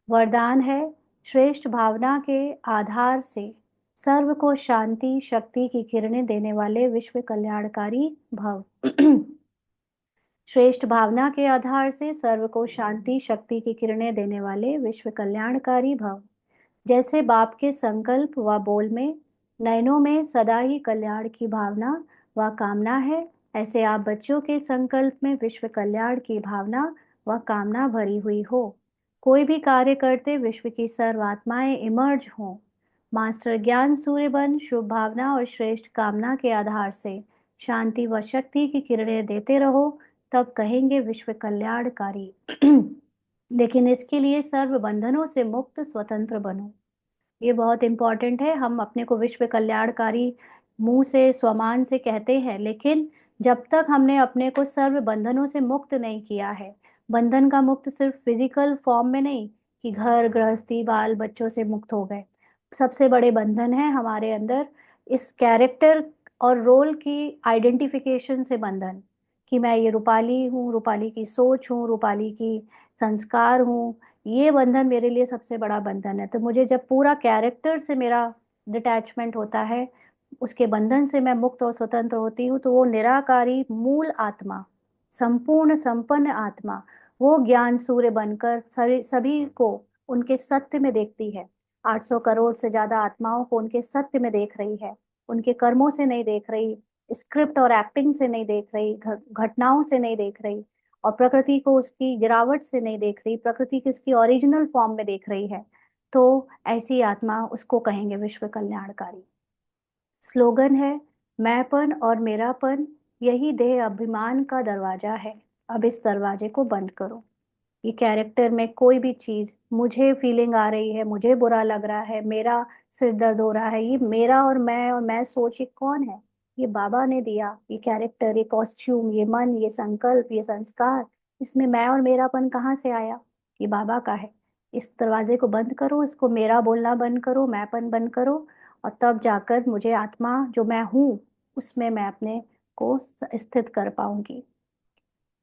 वरदान है, श्रेष्ठ भावना के आधार से सर्व को शांति शक्ति की किरणें देने वाले विश्व कल्याणकारी भव। श्रेष्ठ भावना के आधार से सर्व को शांति शक्ति की किरणें देने वाले विश्व कल्याणकारी भव। जैसे बाप के संकल्प व बोल में, नयनों में सदा ही कल्याण की भावना व कामना है, ऐसे आप बच्चों के संकल्प में विश्व कल्याण की भावना व कामना भरी हुई हो। कोई भी कार्य करते विश्व की सर्व आत्माएं इमर्ज हों। मास्टर ज्ञान सूर्य बन शुभ भावना और श्रेष्ठ कामना के आधार से शांति व शक्ति की किरणें देते रहो, तब कहेंगे विश्व कल्याणकारी। लेकिन इसके लिए सर्व बंधनों से मुक्त स्वतंत्र बनो। ये बहुत इंपॉर्टेंट है। हम अपने को विश्व कल्याणकारी मुंह से स्वमान से कहते हैं, लेकिन जब तक हमने अपने को सर्व बंधनों से मुक्त नहीं किया है, बंधन का मुक्त सिर्फ फिजिकल फॉर्म में नहीं कि घर गृहस्थी बाल बच्चों से मुक्त हो गए, सबसे बड़े बंधन है हमारे अंदर इस कैरेक्टर और रोल की आइडेंटिफिकेशन से बंधन, कि मैं ये रूपाली हूँ, रूपाली की सोच हूँ, रूपाली की संस्कार हूँ, ये बंधन मेरे लिए सबसे बड़ा बंधन है। तो मुझे जब पूरा कैरेक्टर से मेरा डिटैचमेंट होता है, उसके बंधन से मैं मुक्त और स्वतंत्र होती हूँ, तो वो निराकारी मूल आत्मा, संपूर्ण संपन्न आत्मा, वो ज्ञान सूर्य बनकर सभी को उनके सत्य में देखती है। 800 करोड़ से ज्यादा आत्माओं को उनके सत्य में देख रही है, उनके कर्मों से नहीं देख रही, स्क्रिप्ट और एक्टिंग से नहीं देख रही, घटनाओं से नहीं देख रही, और प्रकृति को उसकी गिरावट से नहीं देख रही, प्रकृति की उसकी ओरिजिनल फॉर्म में देख रही है। तो ऐसी आत्मा, उसको कहेंगे विश्व कल्याणकारी। स्लोगन है, मैंपन और मेरापन यही देह अभिमान का दरवाजा है, अब इस दरवाजे को बंद करो। ये कैरेक्टर में कोई भी चीज मुझे फीलिंग आ रही है, मुझे बुरा लग रहा है, मेरा सिर दर्द हो रहा है, ये मेरा और मैं सोच, ये कौन है? ये बाबा ने दिया, ये कैरेक्टर, ये कॉस्ट्यूम, ये मन, ये संकल्प, ये संस्कार, इसमें मैं और मेरापन कहाँ से आया? ये बाबा का है। इस दरवाजे को बंद करो, इसको मेरा बोलना बंद करो, मैंपन बंद करो, और तब जाकर मुझे आत्मा जो मैं हूँ, उसमें मैं अपने को स्थित कर पाऊंगी।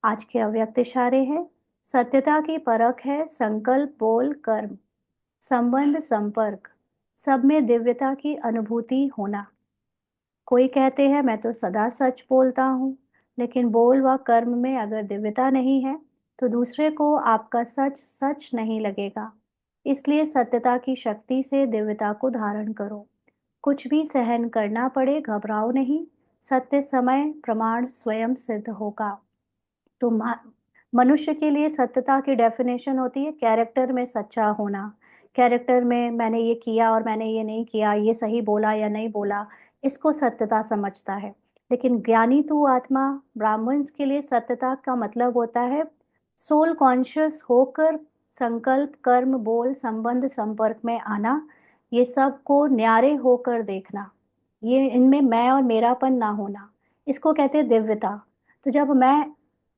आज के अव्यक्त इशारे हैं। सत्यता की परख है संकल्प बोल कर्म, संबंध संपर्क, सब में दिव्यता की अनुभूति होना। कोई कहते हैं मैं तो सदा सच बोलता हूँ, लेकिन बोल व कर्म में अगर दिव्यता नहीं है तो दूसरे को आपका सच सच नहीं लगेगा। इसलिए सत्यता की शक्ति से दिव्यता को धारण करो। कुछ भी सहन करना पड़े घबराओ नहीं, सत्य समय प्रमाण स्वयं सिद्ध होगा। तो मनुष्य के लिए सत्यता की डेफिनेशन होती है कैरेक्टर में सच्चा होना। कैरेक्टर में मैंने ये किया और मैंने ये नहीं किया, ये सही बोला या नहीं बोला, इसको सत्यता समझता है। लेकिन ज्ञानी तू आत्मा ब्राह्मण्स के लिए सत्यता का मतलब होता है सोल कॉन्शियस होकर संकल्प कर्म बोल संबंध संपर्क में आना, ये सब को न्यारे होकर देखना, ये इनमें मैं और मेरापन ना होना, इसको कहते हैं दिव्यता। तो जब मैं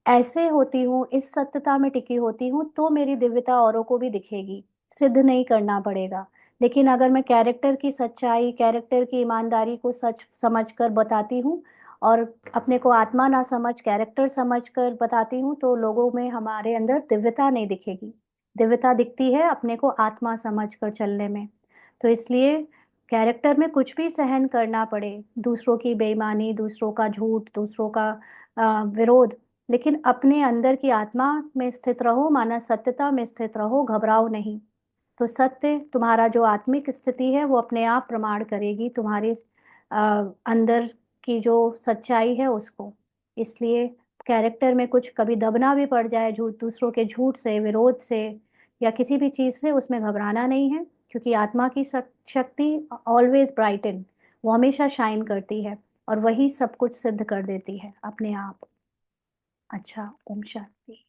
ऐसे होती हूँ, इस सत्यता में टिकी होती हूँ, तो मेरी दिव्यता औरों को भी दिखेगी, सिद्ध नहीं करना पड़ेगा। लेकिन अगर मैं कैरेक्टर की सच्चाई, कैरेक्टर की ईमानदारी को सच समझकर बताती हूँ और अपने को आत्मा ना समझ कैरेक्टर समझकर बताती हूँ, तो लोगों में हमारे अंदर दिव्यता नहीं दिखेगी। दिव्यता दिखती है अपने को आत्मा समझकर चलने में। तो इसलिए कैरेक्टर में कुछ भी सहन करना पड़े, दूसरों की बेईमानी, दूसरों का झूठ, दूसरों का विरोध, लेकिन अपने अंदर की आत्मा में स्थित रहो, माना सत्यता में स्थित रहो, घबराओ नहीं। तो सत्य तुम्हारा जो आत्मिक स्थिति है वो अपने आप प्रमाण करेगी तुम्हारे अंदर की जो सच्चाई है उसको। इसलिए कैरेक्टर में कुछ कभी दबना भी पड़ जाए झूठ, दूसरों के झूठ से, विरोध से या किसी भी चीज़ से, उसमें घबराना नहीं है, क्योंकि आत्मा की शक्ति ऑलवेज ब्राइटन, वो हमेशा शाइन करती है और वही सब कुछ सिद्ध कर देती है अपने आप। अच्छा, ओम शांति।